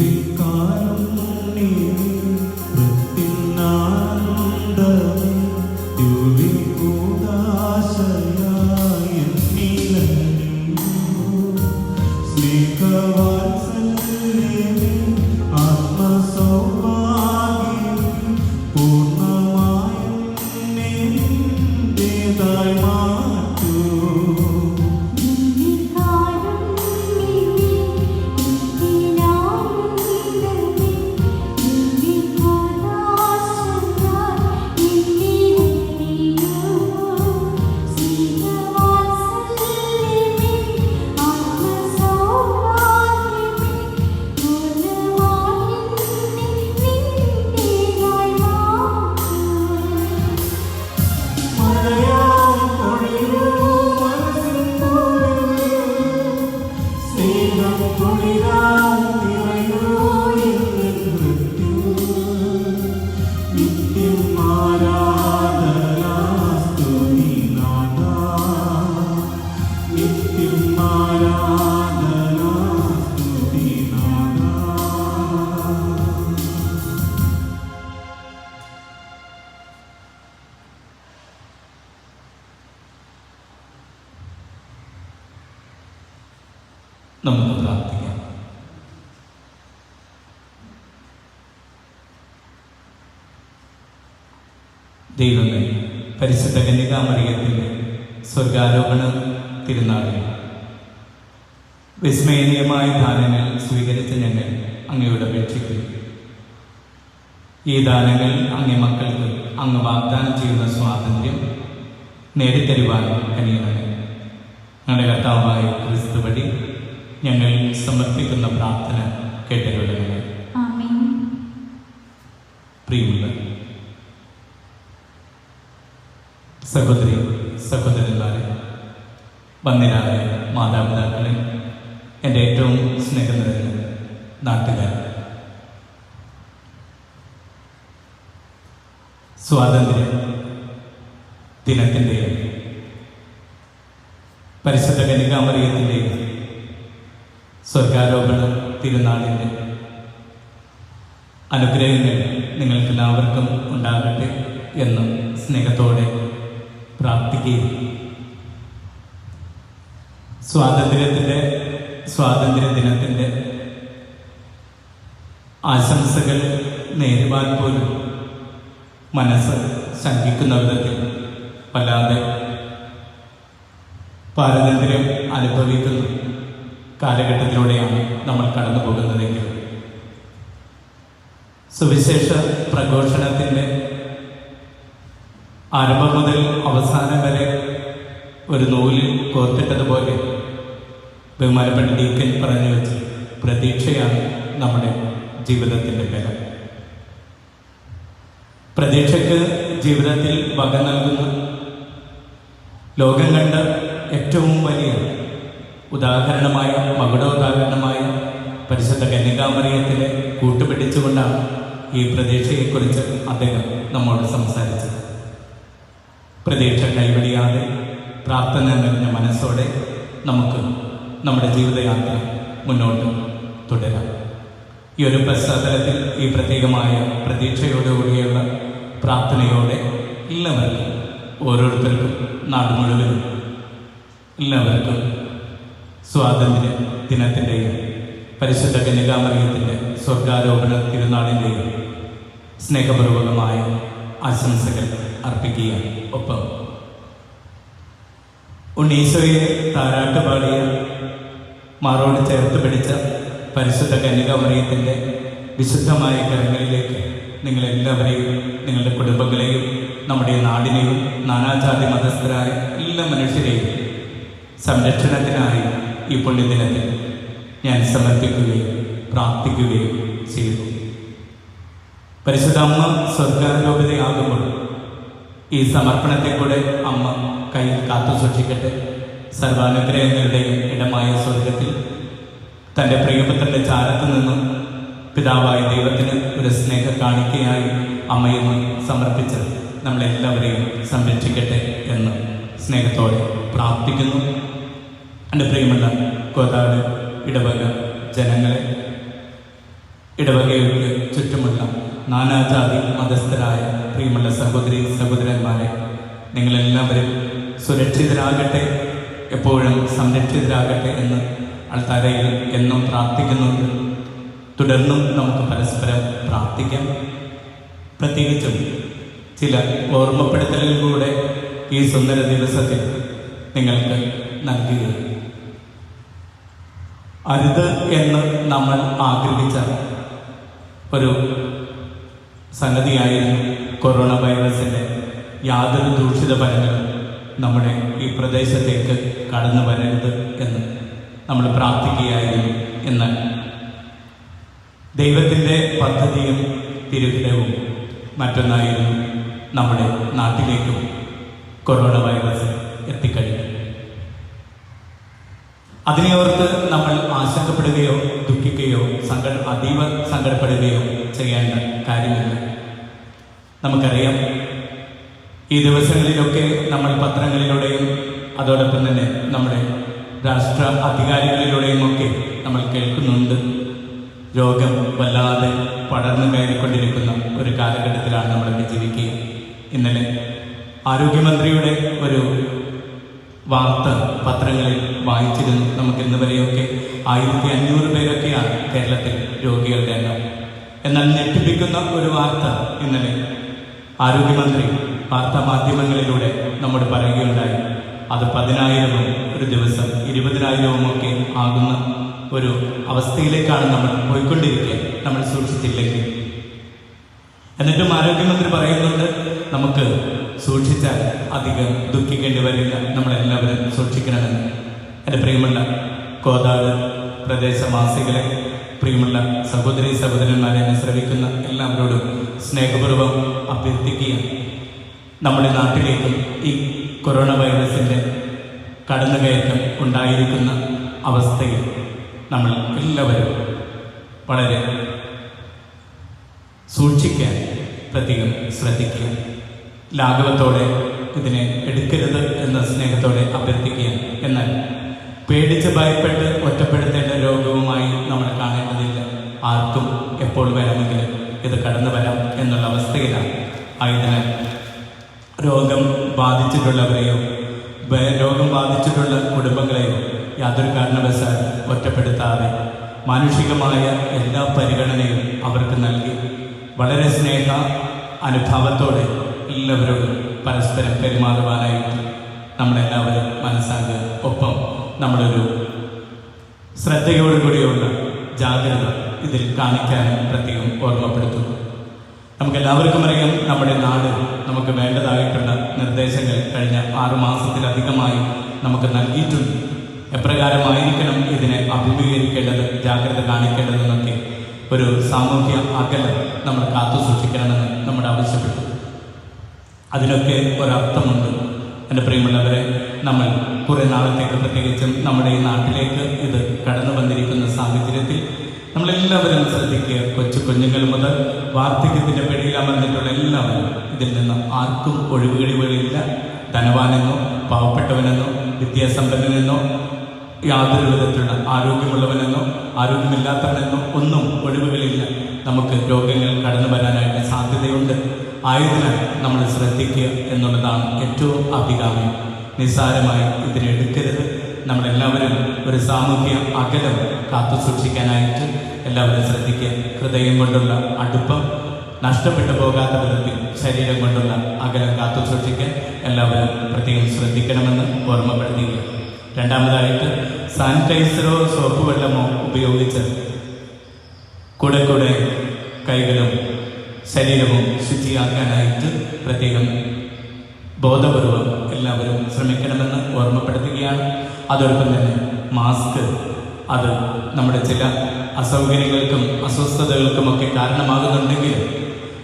നമുക്കൊന്ന് പ്രാർത്ഥിക്കാം. ദൈവമേ, പരിശുദ്ധ കന്യകാമറിയത്തിൻ്റെ സ്വർഗാരോപണ തിരുനാളിൽ വിസ്മയനീയമായ ദാനങ്ങൾ സ്വീകരിച്ച ഞങ്ങൾ അങ്ങയോട് അപേക്ഷിക്കുന്നു. ഈ ദാനങ്ങൾ അങ്ങേ മക്കൾക്ക് അങ്ങ് വാഗ്ദാനം ചെയ്യുന്ന സ്വാതന്ത്ര്യം നേടിത്തരുവാൻ കനിയണമേ. ഞങ്ങളുടെ കർത്താവായ ക്രിസ്തു വഴി ഞങ്ങൾ സമർപ്പിക്കുന്ന പ്രാർത്ഥന കേട്ടുകൊള്ളണമേ. ആമേൻ. പ്രിയമുള്ള സഹോദരി സഹോദരന്മാരെ, വന്ദനായ മാതാപിതാക്കളെ, എൻ്റെ ഏറ്റവും സ്നേഹം നിറഞ്ഞ നാട്ടുകാർ, സ്വാതന്ത്ര്യ ദിനത്തിൻ്റെയും പരിശുദ്ധ കന്യകാമറിയത്തിൻ്റെയും സ്വർഗാരോപണ തിരുനാളിൻ്റെ അനുഗ്രഹങ്ങൾ നിങ്ങൾക്കെല്ലാവർക്കും ഉണ്ടാകട്ടെ എന്ന് സ്നേഹത്തോടെ പ്രാർത്ഥിക്കുകയും സ്വാതന്ത്ര്യ ദിനത്തിൻ്റെ ആശംസകൾ നേരുവാൻ പോലും മനസ്സ് ശങ്കിക്കുന്ന വിധത്തിൽ വല്ലാതെ പാരതന്ത്ര്യം അനുഭവിക്കുന്ന കാലഘട്ടത്തിലൂടെയാണ് നമ്മൾ കടന്നു പോകുന്നതെങ്കിൽ സുവിശേഷ പ്രഘോഷണത്തിൻ്റെ ആരംഭം മുതൽ അവസാനം വരെ ഒരു നൂലിൽ കോർത്തിട്ടതുപോലെ ബഹുമാനപ്പെട്ട ഡീക്കൻ പറഞ്ഞു വെച്ച് പ്രതീക്ഷയാണ് നമ്മുടെ ജീവിതത്തിൻ്റെ ബലം. പ്രതീക്ഷയ്ക്ക് ജീവിതത്തിൽ വക നൽകുന്ന ലോകം കണ്ട ഏറ്റവും വലിയ ഉദാഹരണമായ മകുടോദാഹരണമായ പരിശുദ്ധ കന്യകാമറിയത്തിനെ കൂട്ടുപിടിച്ചുകൊണ്ടാണ് ഈ പ്രതീക്ഷയെക്കുറിച്ച് അദ്ദേഹം നമ്മോട് സംസാരിച്ചത്. പ്രതീക്ഷ കൈവടിയാതെ പ്രാർത്ഥന നിറഞ്ഞ മനസ്സോടെ നമുക്ക് നമ്മുടെ ജീവിതയാത്ര മുന്നോട്ട് തുടരാം. ഈ ഒരു പശ്ചാത്തലത്തിൽ ഈ പ്രത്യേകമായ പ്രതീക്ഷയോടുകൂടിയുള്ള പ്രാർത്ഥനയോടെ എല്ലാവർക്കും, ഓരോരുത്തർക്കും, നാട് മുഴുവനും എല്ലാവർക്കും സ്വാതന്ത്ര്യ ദിനത്തിൻ്റെയും പരിശുദ്ധ കന്യകാമറിയത്തിൻ്റെ സ്വർഗാരോപണ തിരുനാളിൻ്റെയും സ്നേഹപൂർവകമായ ആശംസകൾ അർപ്പിക്കുകയാണ്. ഒപ്പം ഉണ്ണീശോയെ താരാട്ടുപാടിയ മാറോട് ചേർത്ത് പിടിച്ച പരിശുദ്ധ കന്യകാമറിയത്തിൻ്റെ വിശുദ്ധമായ കരങ്ങളിലേക്ക് നിങ്ങളെല്ലാവരെയും, നിങ്ങളുടെ കുടുംബങ്ങളെയും, നമ്മുടെ നാടിനെയും, നാനാജാതി മതസ്ഥരായ എല്ലാ മനുഷ്യരെയും സംരക്ഷണത്തിനായി ഈ പുണ്യദിനത്തിൽ ഞാൻ സമർപ്പിക്കുകയും പ്രാർത്ഥിക്കുകയും ചെയ്തു. പരിശുദ്ധ അമ്മ സ്വർഗാരോപിതയാകുമ്പോൾ ഈ സമർപ്പണത്തെ കൂടെ അമ്മ കയ്യിൽ കാത്തു സൂക്ഷിക്കട്ടെ. സർവാനുഗ്രഹങ്ങളുടെയും ഇടമായ സ്വർഗത്തിൽ തൻ്റെ പ്രിയപുത്രൻ്റെ ചാരത്ത് നിന്ന് പിതാവായ ദൈവത്തിന് ഒരു സ്നേഹ കാണിക്കയായി അമ്മയെന്ന് സമർപ്പിച്ച് നമ്മളെല്ലാവരെയും സംരക്ഷിക്കട്ടെ എന്ന് സ്നേഹത്തോടെ പ്രാർത്ഥിക്കുന്നു. എൻ്റെ പ്രിയമുള്ള കോതാട് ഇടവക ജനങ്ങളെ, ഇടവകയ്ക്ക് ചുറ്റുമുള്ള നാനാജാതി മതസ്ഥരായ പ്രിയമുള്ള സഹോദരി സഹോദരന്മാരെ, നിങ്ങളെല്ലാവരും സുരക്ഷിതരാകട്ടെ, എപ്പോഴും സംരക്ഷിതരാകട്ടെ എന്ന് അൾത്താരയിൽ എന്നും പ്രാർത്ഥിക്കുന്നുണ്ട്. തുടർന്നും നമുക്ക് പരസ്പരം പ്രാർത്ഥിക്കാം. പ്രത്യേകിച്ചും ചില ഓർമ്മപ്പെടുത്തലിലൂടെ ഈ സുന്ദര ദിവസത്തിൽ നിങ്ങൾക്ക് നൽകുകയും അരുത് എന്ന് നമ്മൾ ആഗ്രഹിച്ച ഒരു സംഗതിയായിരുന്നു കൊറോണ വൈറസിൻ്റെ യാതൊരു ദൂഷിത ഫലങ്ങളും നമ്മുടെ ഈ പ്രദേശത്തേക്ക് കടന്നു വരരുത് എന്ന് നമ്മൾ പ്രാർത്ഥിക്കുകയായിരുന്നു. എന്നാൽ ദൈവത്തിൻ്റെ പദ്ധതിയും തിരുഹിതവും മറ്റൊന്നായിരുന്നു നമ്മുടെ നാട്ടിലേക്കും കൊറോണ വൈറസ് എത്തിക്കഴിഞ്ഞു. അതിനെയോർത്ത് നമ്മൾ ആശങ്കപ്പെടുകയോ ദുഃഖിക്കുകയോ അതീവ സങ്കടപ്പെടുകയോ ചെയ്യേണ്ട കാര്യമില്ല. നമുക്കറിയാം, ഈ ദിവസങ്ങളിലൊക്കെ നമ്മൾ പത്രങ്ങളിലൂടെയും അതോടൊപ്പം തന്നെ നമ്മുടെ രാഷ്ട്ര അധികാരികളിലൂടെയും ഒക്കെ നമ്മൾ കേൾക്കുന്നുണ്ട്, രോഗം വല്ലാതെ പടർന്നു കയറിക്കൊണ്ടിരിക്കുന്ന ഒരു കാലഘട്ടത്തിലാണ് നമ്മളൊക്കെ ജീവിക്കുക. ഇന്നലെ ആരോഗ്യമന്ത്രിയുടെ ഒരു വാർത്ത പത്രങ്ങളിൽ വായിച്ചിരുന്നു. നമുക്ക് ഇന്ന് വരെയൊക്കെ 1500 പേരൊക്കെയാണ് കേരളത്തിൽ രോഗികളുടെ എണ്ണം. എന്നാൽ ഞെട്ടിപ്പിക്കുന്ന ഒരു വാർത്ത ഇന്നലെ ആരോഗ്യമന്ത്രി വാർത്താ മാധ്യമങ്ങളിലൂടെ നമ്മോട് പറയുകയുണ്ടായി. അത് 10,000-ഉം ഒരു ദിവസം 20,000-ഉം ഒക്കെ ആകുന്ന ഒരു അവസ്ഥയിലേക്കാണ് നമ്മൾ പോയിക്കൊണ്ടിരിക്കുക, നമ്മൾ സൂക്ഷിച്ചില്ലെങ്കിൽ. എന്നിട്ടും ആരോഗ്യമന്ത്രി പറയുന്നുണ്ട് നമുക്ക് സൂക്ഷിച്ചാൽ അധികം ദുഃഖിക്കേണ്ടി വരില്ല, നമ്മളെല്ലാവരും സൂക്ഷിക്കണമെന്ന്. എൻ്റെ പ്രിയമുള്ള കോതാട് പ്രദേശവാസികളെ, പ്രിയമുള്ള സഹോദരി സഹോദരന്മാരെ, എന്നെ ശ്രമിക്കുന്ന എല്ലാവരോടും സ്നേഹപൂർവ്വം അഭ്യർത്ഥിക്കുകയാണ്. നമ്മുടെ നാട്ടിലേക്കും ഈ കൊറോണ വൈറസിൻ്റെ കടന്നുകയറ്റം ഉണ്ടായിരിക്കുന്ന അവസ്ഥയിൽ നമ്മൾ എല്ലാവരും വളരെ സൂക്ഷിക്കാൻ പ്രത്യേകം ശ്രദ്ധിക്കുക. ലാഘവത്തോടെ ഇതിനെ എടുക്കരുത് എന്ന സ്നേഹത്തോടെ അഭ്യർത്ഥിക്കുകയാണ്. എന്നാൽ പേടിച്ച് ഭയപ്പെട്ട് ഒറ്റപ്പെടുത്തേണ്ട രോഗവുമായി നമ്മൾ കാണേണ്ടതില്ല. ആർക്കും എപ്പോൾ വേണമെങ്കിലും ഇത് കടന്നു വരാം എന്നുള്ള അവസ്ഥയിലാണ്. ആയതിനാൽ രോഗം ബാധിച്ചിട്ടുള്ളവരെയോ രോഗം ബാധിച്ചിട്ടുള്ള കുടുംബങ്ങളെയോ യാതൊരു കാരണവശാൽ ഒറ്റപ്പെടുത്താതെ മാനുഷികമായ എല്ലാ പരിഗണനയും അവർക്ക് നൽകി വളരെ സ്നേഹ അനുഭാവത്തോടെ എല്ലാവരോടും പരസ്പരം പെരുമാറുവാനായിട്ട് നമ്മളെല്ലാവരും മനസ്സാകുക. ഒപ്പം നമ്മളൊരു ശ്രദ്ധയോടുകൂടിയുള്ള ജാഗ്രത ഇതിൽ കാണിക്കാനും പ്രത്യേകം ഓർമ്മപ്പെടുത്തുന്നു. നമുക്കെല്ലാവർക്കും അറിയാം, നമ്മുടെ നാട് നമുക്ക് വേണ്ടതായിട്ടുള്ള നിർദ്ദേശങ്ങൾ കഴിഞ്ഞ 6 മാസത്തിലധികമായി നമുക്ക് നൽകിയിട്ടുണ്ട്. എപ്രകാരമായിരിക്കണം ഇതിനെ അഭിമുഖീകരിക്കേണ്ടത്, ജാഗ്രത കാണിക്കേണ്ടതെന്നൊക്കെ ഒരു സാമൂഹ്യ അകലം നമ്മൾ കാത്തു സൂക്ഷിക്കണമെന്ന് നമ്മൾ ആവശ്യപ്പെട്ടു. അതിനൊക്കെ ഒരർത്ഥമുണ്ട്. എൻ്റെ പ്രിയമുള്ളവരെ, നമ്മൾ കുറേ നാളത്തേക്ക്, പ്രത്യേകിച്ചും നമ്മുടെ ഈ നാട്ടിലേക്ക് ഇത് കടന്നു വന്നിരിക്കുന്ന സാഹചര്യത്തിൽ നമ്മളെല്ലാവരും ശ്രദ്ധിക്കുക. കൊച്ചു കുഞ്ഞുങ്ങൾ മുതൽ വാർദ്ധക്യത്തിൻ്റെ പിടിയിൽ അമർന്നിട്ടുള്ള എല്ലാവരും ഇതിൽ നിന്ന് ആർക്കും ഒഴിവുകളില്ല. ധനവാനെന്നോ പാവപ്പെട്ടവനെന്നോ വിദ്യാസമ്പന്നനെന്നോ യാതൊരു വിധത്തിലുള്ള ആരോഗ്യമുള്ളവനെന്നോ ആരോഗ്യമില്ലാത്തവനെന്നോ ഒന്നും ഒഴിവുകളില്ല. നമുക്ക് രോഗങ്ങൾ കടന്നു വരാനായിട്ട് സാധ്യതയുണ്ട്. ആയതിനാൽ നമ്മൾ ശ്രദ്ധിക്കുക എന്നുള്ളതാണ് ഏറ്റവും അഭികാമ്യം. നിസ്സാരമായി ഇതിനെടുക്കരുത്. നമ്മളെല്ലാവരും ഒരു സാമൂഹ്യ അകലം കാത്തു സൂക്ഷിക്കാനായിട്ട് എല്ലാവരും ശ്രദ്ധിക്കുക. ഹൃദയം കൊണ്ടുള്ള അടുപ്പം നഷ്ടപ്പെട്ടു പോകാത്ത വിധത്തിൽ ശരീരം കൊണ്ടുള്ള അകലം കാത്തു സൂക്ഷിക്കാൻ എല്ലാവരും പ്രത്യേകം ശ്രദ്ധിക്കണമെന്ന് ഓർമ്മപ്പെടുത്തുക. രണ്ടാമതായിട്ട് സാനിറ്റൈസറോ സോപ്പ് വെള്ളമോ ഉപയോഗിച്ച് കൂടെ കൈകളും ശരീരവും ശുചിയാക്കാനായിട്ട് പ്രത്യേകം ബോധപൂർവം എല്ലാവരും ശ്രമിക്കണമെന്ന് ഓർമ്മപ്പെടുത്തുകയാണ്. അതോടൊപ്പം തന്നെ മാസ്ക് അത് നമ്മുടെ ചില അസൗകര്യങ്ങൾക്കും അസ്വസ്ഥതകൾക്കുമൊക്കെ കാരണമാകുന്നുണ്ടെങ്കിലും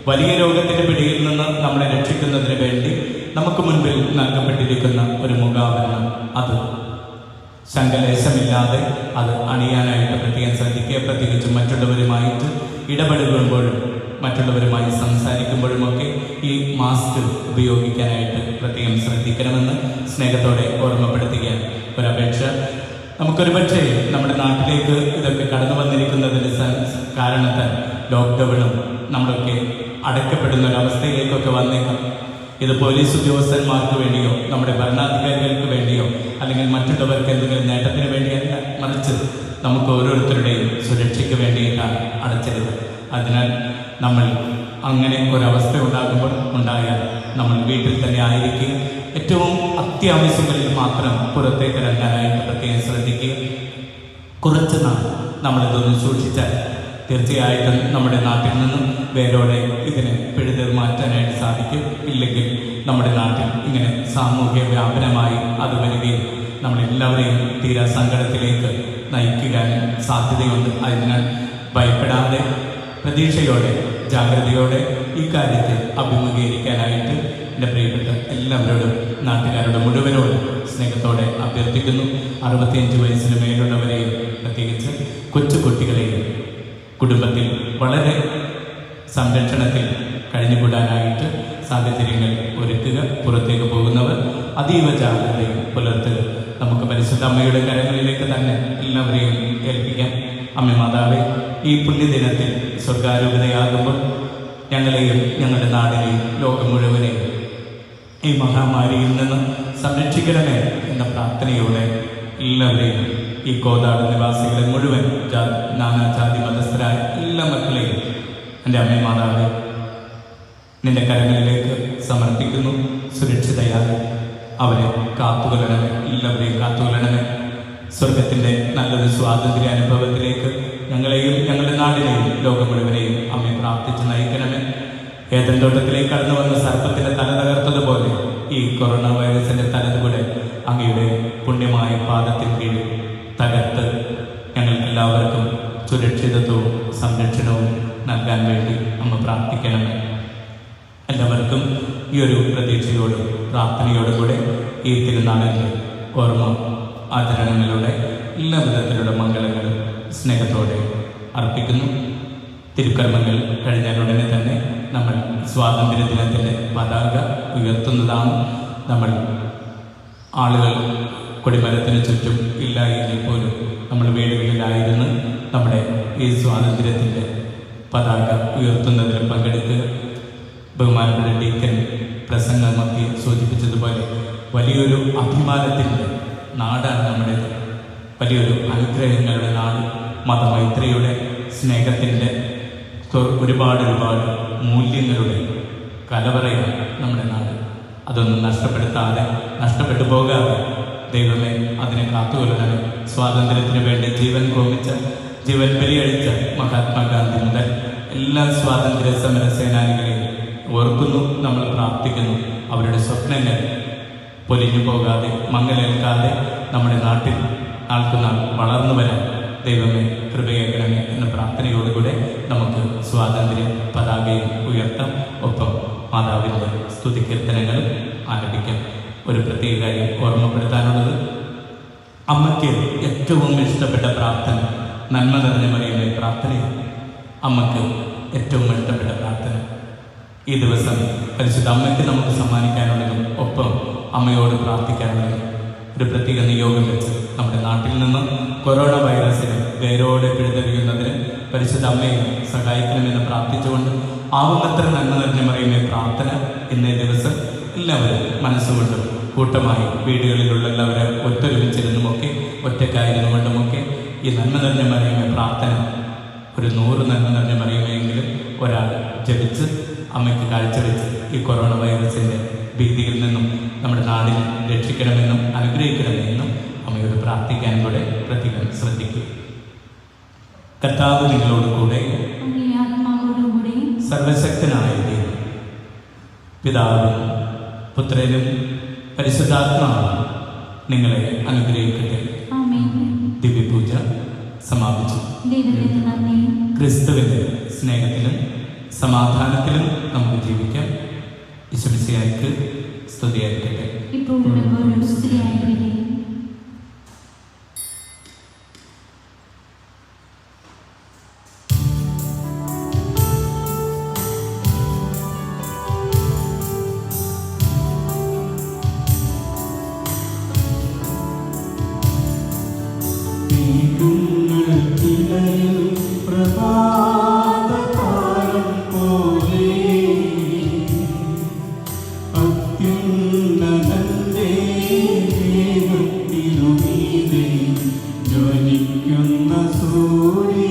വലിയ രോഗത്തിൻ്റെ പിടിയിൽ നിന്ന് നമ്മളെ രക്ഷിക്കുന്നതിന് വേണ്ടി നമുക്ക് മുൻപിൽ നൽകപ്പെട്ടിരിക്കുന്ന ഒരു മുഖാവരണം, അത് ശങ്കലേശമില്ലാതെ അത് അണിയാനായിട്ട് പ്രത്യേകം ശ്രദ്ധിക്കുക. പ്രത്യേകിച്ചും മറ്റുള്ളവരുമായിട്ട് ഇടപെടുമ്പോഴും മറ്റുള്ളവരുമായി സംസാരിക്കുമ്പോഴുമൊക്കെ ഈ മാസ്ക് ഉപയോഗിക്കാനായിട്ട് പ്രത്യേകം ശ്രദ്ധിക്കണമെന്ന് സ്നേഹത്തോടെ ഓർമ്മപ്പെടുത്തുകയാണ്. ഒരപേക്ഷ, നമുക്കൊരു പക്ഷേ നമ്മുടെ നാട്ടിലേക്ക് ഇതൊക്കെ കടന്നു വന്നിരിക്കുന്നതിന് കാരണത്താൽ ലോക്ക്ഡൗണും നമ്മളൊക്കെ അടയ്ക്കപ്പെടുന്ന ഒരവസ്ഥയിലേക്കൊക്കെ വന്നേക്കാം. ഇത് പോലീസ് ഉദ്യോഗസ്ഥന്മാർക്ക് വേണ്ടിയോ നമ്മുടെ ഭരണാധികാരികൾക്ക് വേണ്ടിയോ അല്ലെങ്കിൽ മറ്റുള്ളവർക്ക് എന്തെങ്കിലും നേട്ടത്തിന് വേണ്ടിയല്ല, മറിച്ച് നമുക്ക് ഓരോരുത്തരുടെയും സുരക്ഷയ്ക്ക് വേണ്ടിയിട്ടാണ് അടച്ചിരുന്നത്. അതിനാൽ നമ്മൾ അങ്ങനെ ഒരവസ്ഥ ഉണ്ടായാൽ നമ്മൾ വീട്ടിൽ തന്നെ ആയിരിക്കുക. ഏറ്റവും അത്യാവശ്യങ്ങളിൽ മാത്രം പുറത്തേക്ക് ഇറങ്ങാനായിട്ട് പ്രത്യേകം ശ്രദ്ധിക്കുക. കുറച്ച് നാൾ നമ്മളിതൊന്ന് സൂക്ഷിച്ചാൽ തീർച്ചയായിട്ടും നമ്മുടെ നാട്ടിൽ നിന്നും വേരോടെ ഇതിനെ പിഴുത് മാറ്റാനായിട്ട് സാധിക്കും. ഇല്ലെങ്കിൽ നമ്മുടെ നാട്ടിൽ ഇങ്ങനെ സാമൂഹ്യ വ്യാപനമായി അത് വരികയും നമ്മളെല്ലാവരെയും തീരാ സങ്കടത്തിലേക്ക് നയിക്കാനും സാധ്യതയുണ്ട്. അതിനാൽ ഭയപ്പെടാതെ പ്രതീക്ഷയോടെ ജാഗ്രതയോടെ ഈ കാര്യത്തെ അഭിമുഖീകരിക്കാനായിട്ട് എൻ്റെ പ്രിയപ്പെട്ട എല്ലാവരോടും നാട്ടുകാരുടെ മുഴുവനോടും സ്നേഹത്തോടെ അഭ്യർത്ഥിക്കുന്നു. 65 വയസ്സിന് മേലുള്ളവരെയും പ്രത്യേകിച്ച് കൊച്ചുകുട്ടികളെയും കുടുംബത്തിൽ വളരെ സംരക്ഷണത്തിൽ കഴിഞ്ഞുകൂടാനായിട്ട് സാഹചര്യങ്ങൾ ഒരുക്കുക. പുറത്തേക്ക് പോകുന്നവർ അതീവ ജാഗ്രതയും പുലർത്തുക. നമുക്ക് പരിശുദ്ധ അമ്മയുടെ കരങ്ങളിലേക്ക് തന്നെ എല്ലാവരെയും ഏൽപ്പിക്കാം. അമ്മ മാതാവേ, ഈ പുണ്യദിനത്തിൽ സ്വർഗാരൂപതയാകുമ്പോൾ ഞങ്ങളെയും ഞങ്ങളുടെ നാടിനെയും ലോകം മുഴുവനെയും ഈ മഹാമാരിയിൽ നിന്ന് സംരക്ഷിക്കണമേ എന്ന പ്രാർത്ഥനയോടെ എല്ലാവരെയും, ഈ കോതാട് നിവാസികളെ മുഴുവൻ നാനാജാതി മതസ്ഥരായ എല്ലാ മക്കളെയും എൻ്റെ അമ്മേ മാതാവേ നിന്റെ കരങ്ങളിലേക്ക് സമർപ്പിക്കുന്നു. സുരക്ഷിതയായി അവരെ കാത്തുകൊള്ളണമേ, എല്ലാവരെയും കാത്തുകൊള്ളണമേ. സ്വർഗത്തിൻ്റെ നല്ലൊരു സ്വാതന്ത്ര്യ അനുഭവത്തിലേക്ക് ഞങ്ങളെയും ഞങ്ങളുടെ നാടിനെയും ലോകം മുഴുവനെയും അമ്മയെ പ്രാർത്ഥിച്ച് നയിക്കണമേ. ഏതൻ തോട്ടത്തിലേക്ക് കടന്നു വന്ന സർപ്പത്തിൻ്റെ തല തകർത്തതുപോലെ ഈ കൊറോണ വൈറസിൻ്റെ തലതുകൂടെ അങ്ങയുടെ പുണ്യമായ പാദത്തിൽ കീഴിൽ തകർത്ത് ഞങ്ങൾക്കെല്ലാവർക്കും സുരക്ഷിതത്വവും സംരക്ഷണവും നൽകാൻ വേണ്ടി അമ്മ പ്രാർത്ഥിക്കണമേ. എല്ലാവർക്കും ഈ ഒരു പ്രതീക്ഷയോടും പ്രാർത്ഥനയോടും കൂടെ ഈ തിരുനാളിൻ്റെ ഓർമ്മ ആചരണങ്ങളിലൂടെ എല്ലാ വിധത്തിലുള്ള മംഗളങ്ങളും സ്നേഹത്തോടെ അർപ്പിക്കുന്നു. തിരുക്കർമ്മങ്ങൾ കഴിഞ്ഞാലുടനെ തന്നെ നമ്മൾ സ്വാതന്ത്ര്യ ദിനത്തിൻ്റെ പതാക ഉയർത്തുന്നതാണ്. നമ്മൾ ആളുകൾ കൊടിമരത്തിന് ചുറ്റും ഇല്ല എങ്കിൽ പോലും നമ്മൾ വീടുകളിലായിരുന്നു നമ്മുടെ ഈ സ്വാതന്ത്ര്യത്തിൻ്റെ പതാക ഉയർത്തുന്നതിൽ പങ്കെടുക്കുക. ബഹുമാനപ്പെട്ട ഡീക്കൻ പ്രസംഗമൊക്കെ സൂചിപ്പിച്ചതുപോലെ വലിയൊരു അഭിമാനത്തിൻ്റെ നാടാണ് നമ്മുടേത്. വലിയൊരു അനുഗ്രഹങ്ങളുടെ നാട്, മതമൈത്രിയുടെ, സ്നേഹത്തിൻ്റെ, ഒരുപാട് മൂല്യങ്ങളുടെ കലവറയാണ് നമ്മുടെ നാട്. അതൊന്നും നഷ്ടപ്പെടുത്താതെ, നഷ്ടപ്പെട്ടു പോകാതെ ദൈവമേ അതിനെ കാത്തുകൊള്ളണമേ. സ്വാതന്ത്ര്യത്തിന് വേണ്ടി ജീവൻ കോപിച്ച, ജീവൻ ബലിയഴിച്ച മഹാത്മാഗാന്ധി മുതൽ എല്ലാ സ്വാതന്ത്ര്യ സമര സേനാനികളെയും ഓർക്കുന്നു, നമ്മൾ പ്രാർത്ഥിക്കുന്നു. അവരുടെ സ്വപ്നങ്ങൾ പൊലിഞ്ഞു പോകാതെ, മങ്ങലേൽക്കാതെ നമ്മുടെ നാട്ടിൽ നാൾക്കുനാൾ വളർന്നു വരാൻ ദൈവമേ കൃപയേക്കണമേ എന്ന പ്രാർത്ഥനയോടുകൂടെ നമുക്ക് സ്വാതന്ത്ര്യ പതാകയും ഉയർത്താം. ഒപ്പം മാതാവിൻ്റെ സ്തുതികീർത്തനങ്ങളും ആലപിക്കാം. ഒരു പ്രത്യേക കാര്യം ഓർമ്മപ്പെടുത്താനുള്ളത്, അമ്മയ്ക്ക് ഏറ്റവും ഇഷ്ടപ്പെട്ട പ്രാർത്ഥന നന്മ നിറഞ്ഞ മറിയമേ പ്രാർത്ഥനയാണ്. അമ്മയ്ക്ക് ഏറ്റവും ഇഷ്ടപ്പെട്ട പ്രാർത്ഥന ഈ ദിവസം പരിശുദ്ധ അമ്മയ്ക്ക് നമുക്ക് സമ്മാനിക്കാനുള്ളതും ഒപ്പം അമ്മയോട് പ്രാർത്ഥിക്കാനുള്ളതും ഒരു പ്രത്യേക നിയോഗം വെച്ച് നമ്മുടെ നാട്ടിൽ നിന്നും കൊറോണ വൈറസിനെ വേരോടെ പിഴുതെറിയുന്നതിന് പരിശുദ്ധ അമ്മയെ സഹായിക്കണമെന്ന് പ്രാർത്ഥിച്ചുകൊണ്ട് ആവുന്നത്ര നന്മ നിറഞ്ഞ മറിയമേ പ്രാർത്ഥന ഇന്നേ ദിവസം എല്ലാവരും മനസ്സുകൊണ്ടും കൂട്ടമായി വീടുകളിലുള്ള എല്ലാവരെ ഒത്തൊരുമിച്ചിരുന്നുമൊക്കെ ഒറ്റക്കായിരുന്നുകൊണ്ടുമൊക്കെ ഈ നന്മ നിറഞ്ഞ മറിയമേ പ്രാർത്ഥന ഒരു 100 നന്മ നിറഞ്ഞ മറിയമേയെങ്കിലും ഒരാൾ ജപിച്ച് അമ്മയ്ക്ക് കാഴ്ചവെച്ച് ഈ കൊറോണ വൈറസിൻ്റെ ഭീതിയിൽ നിന്നും നമ്മുടെ നാടിനെ രക്ഷിക്കണമെന്നും അനുഗ്രഹിക്കണമെന്നും അമ്മയോട് പ്രാർത്ഥിക്കാൻ കൂടെ പ്രത്യേകം ശ്രദ്ധിക്കുക. കർത്താവ് നിങ്ങളോട് കൂടെ, സർവശക്തനായ ദൈവം പിതാവും പുത്രനും പരിശുദ്ധാത്മാവും നിങ്ങളെ അനുഗ്രഹിക്കട്ടെ. ദിവ്യപൂജ സമാപിച്ചു. ക്രിസ്തുവിൻ്റെ സ്നേഹത്തിലും സമാധാനത്തിലും നമുക്ക് ജീവിക്കാം. ഈശോമിശിഹായ്ക്ക് സ്തുതിയായിരിക്കട്ടെ. ജ്വലിക്കുന്ന സൂര്യ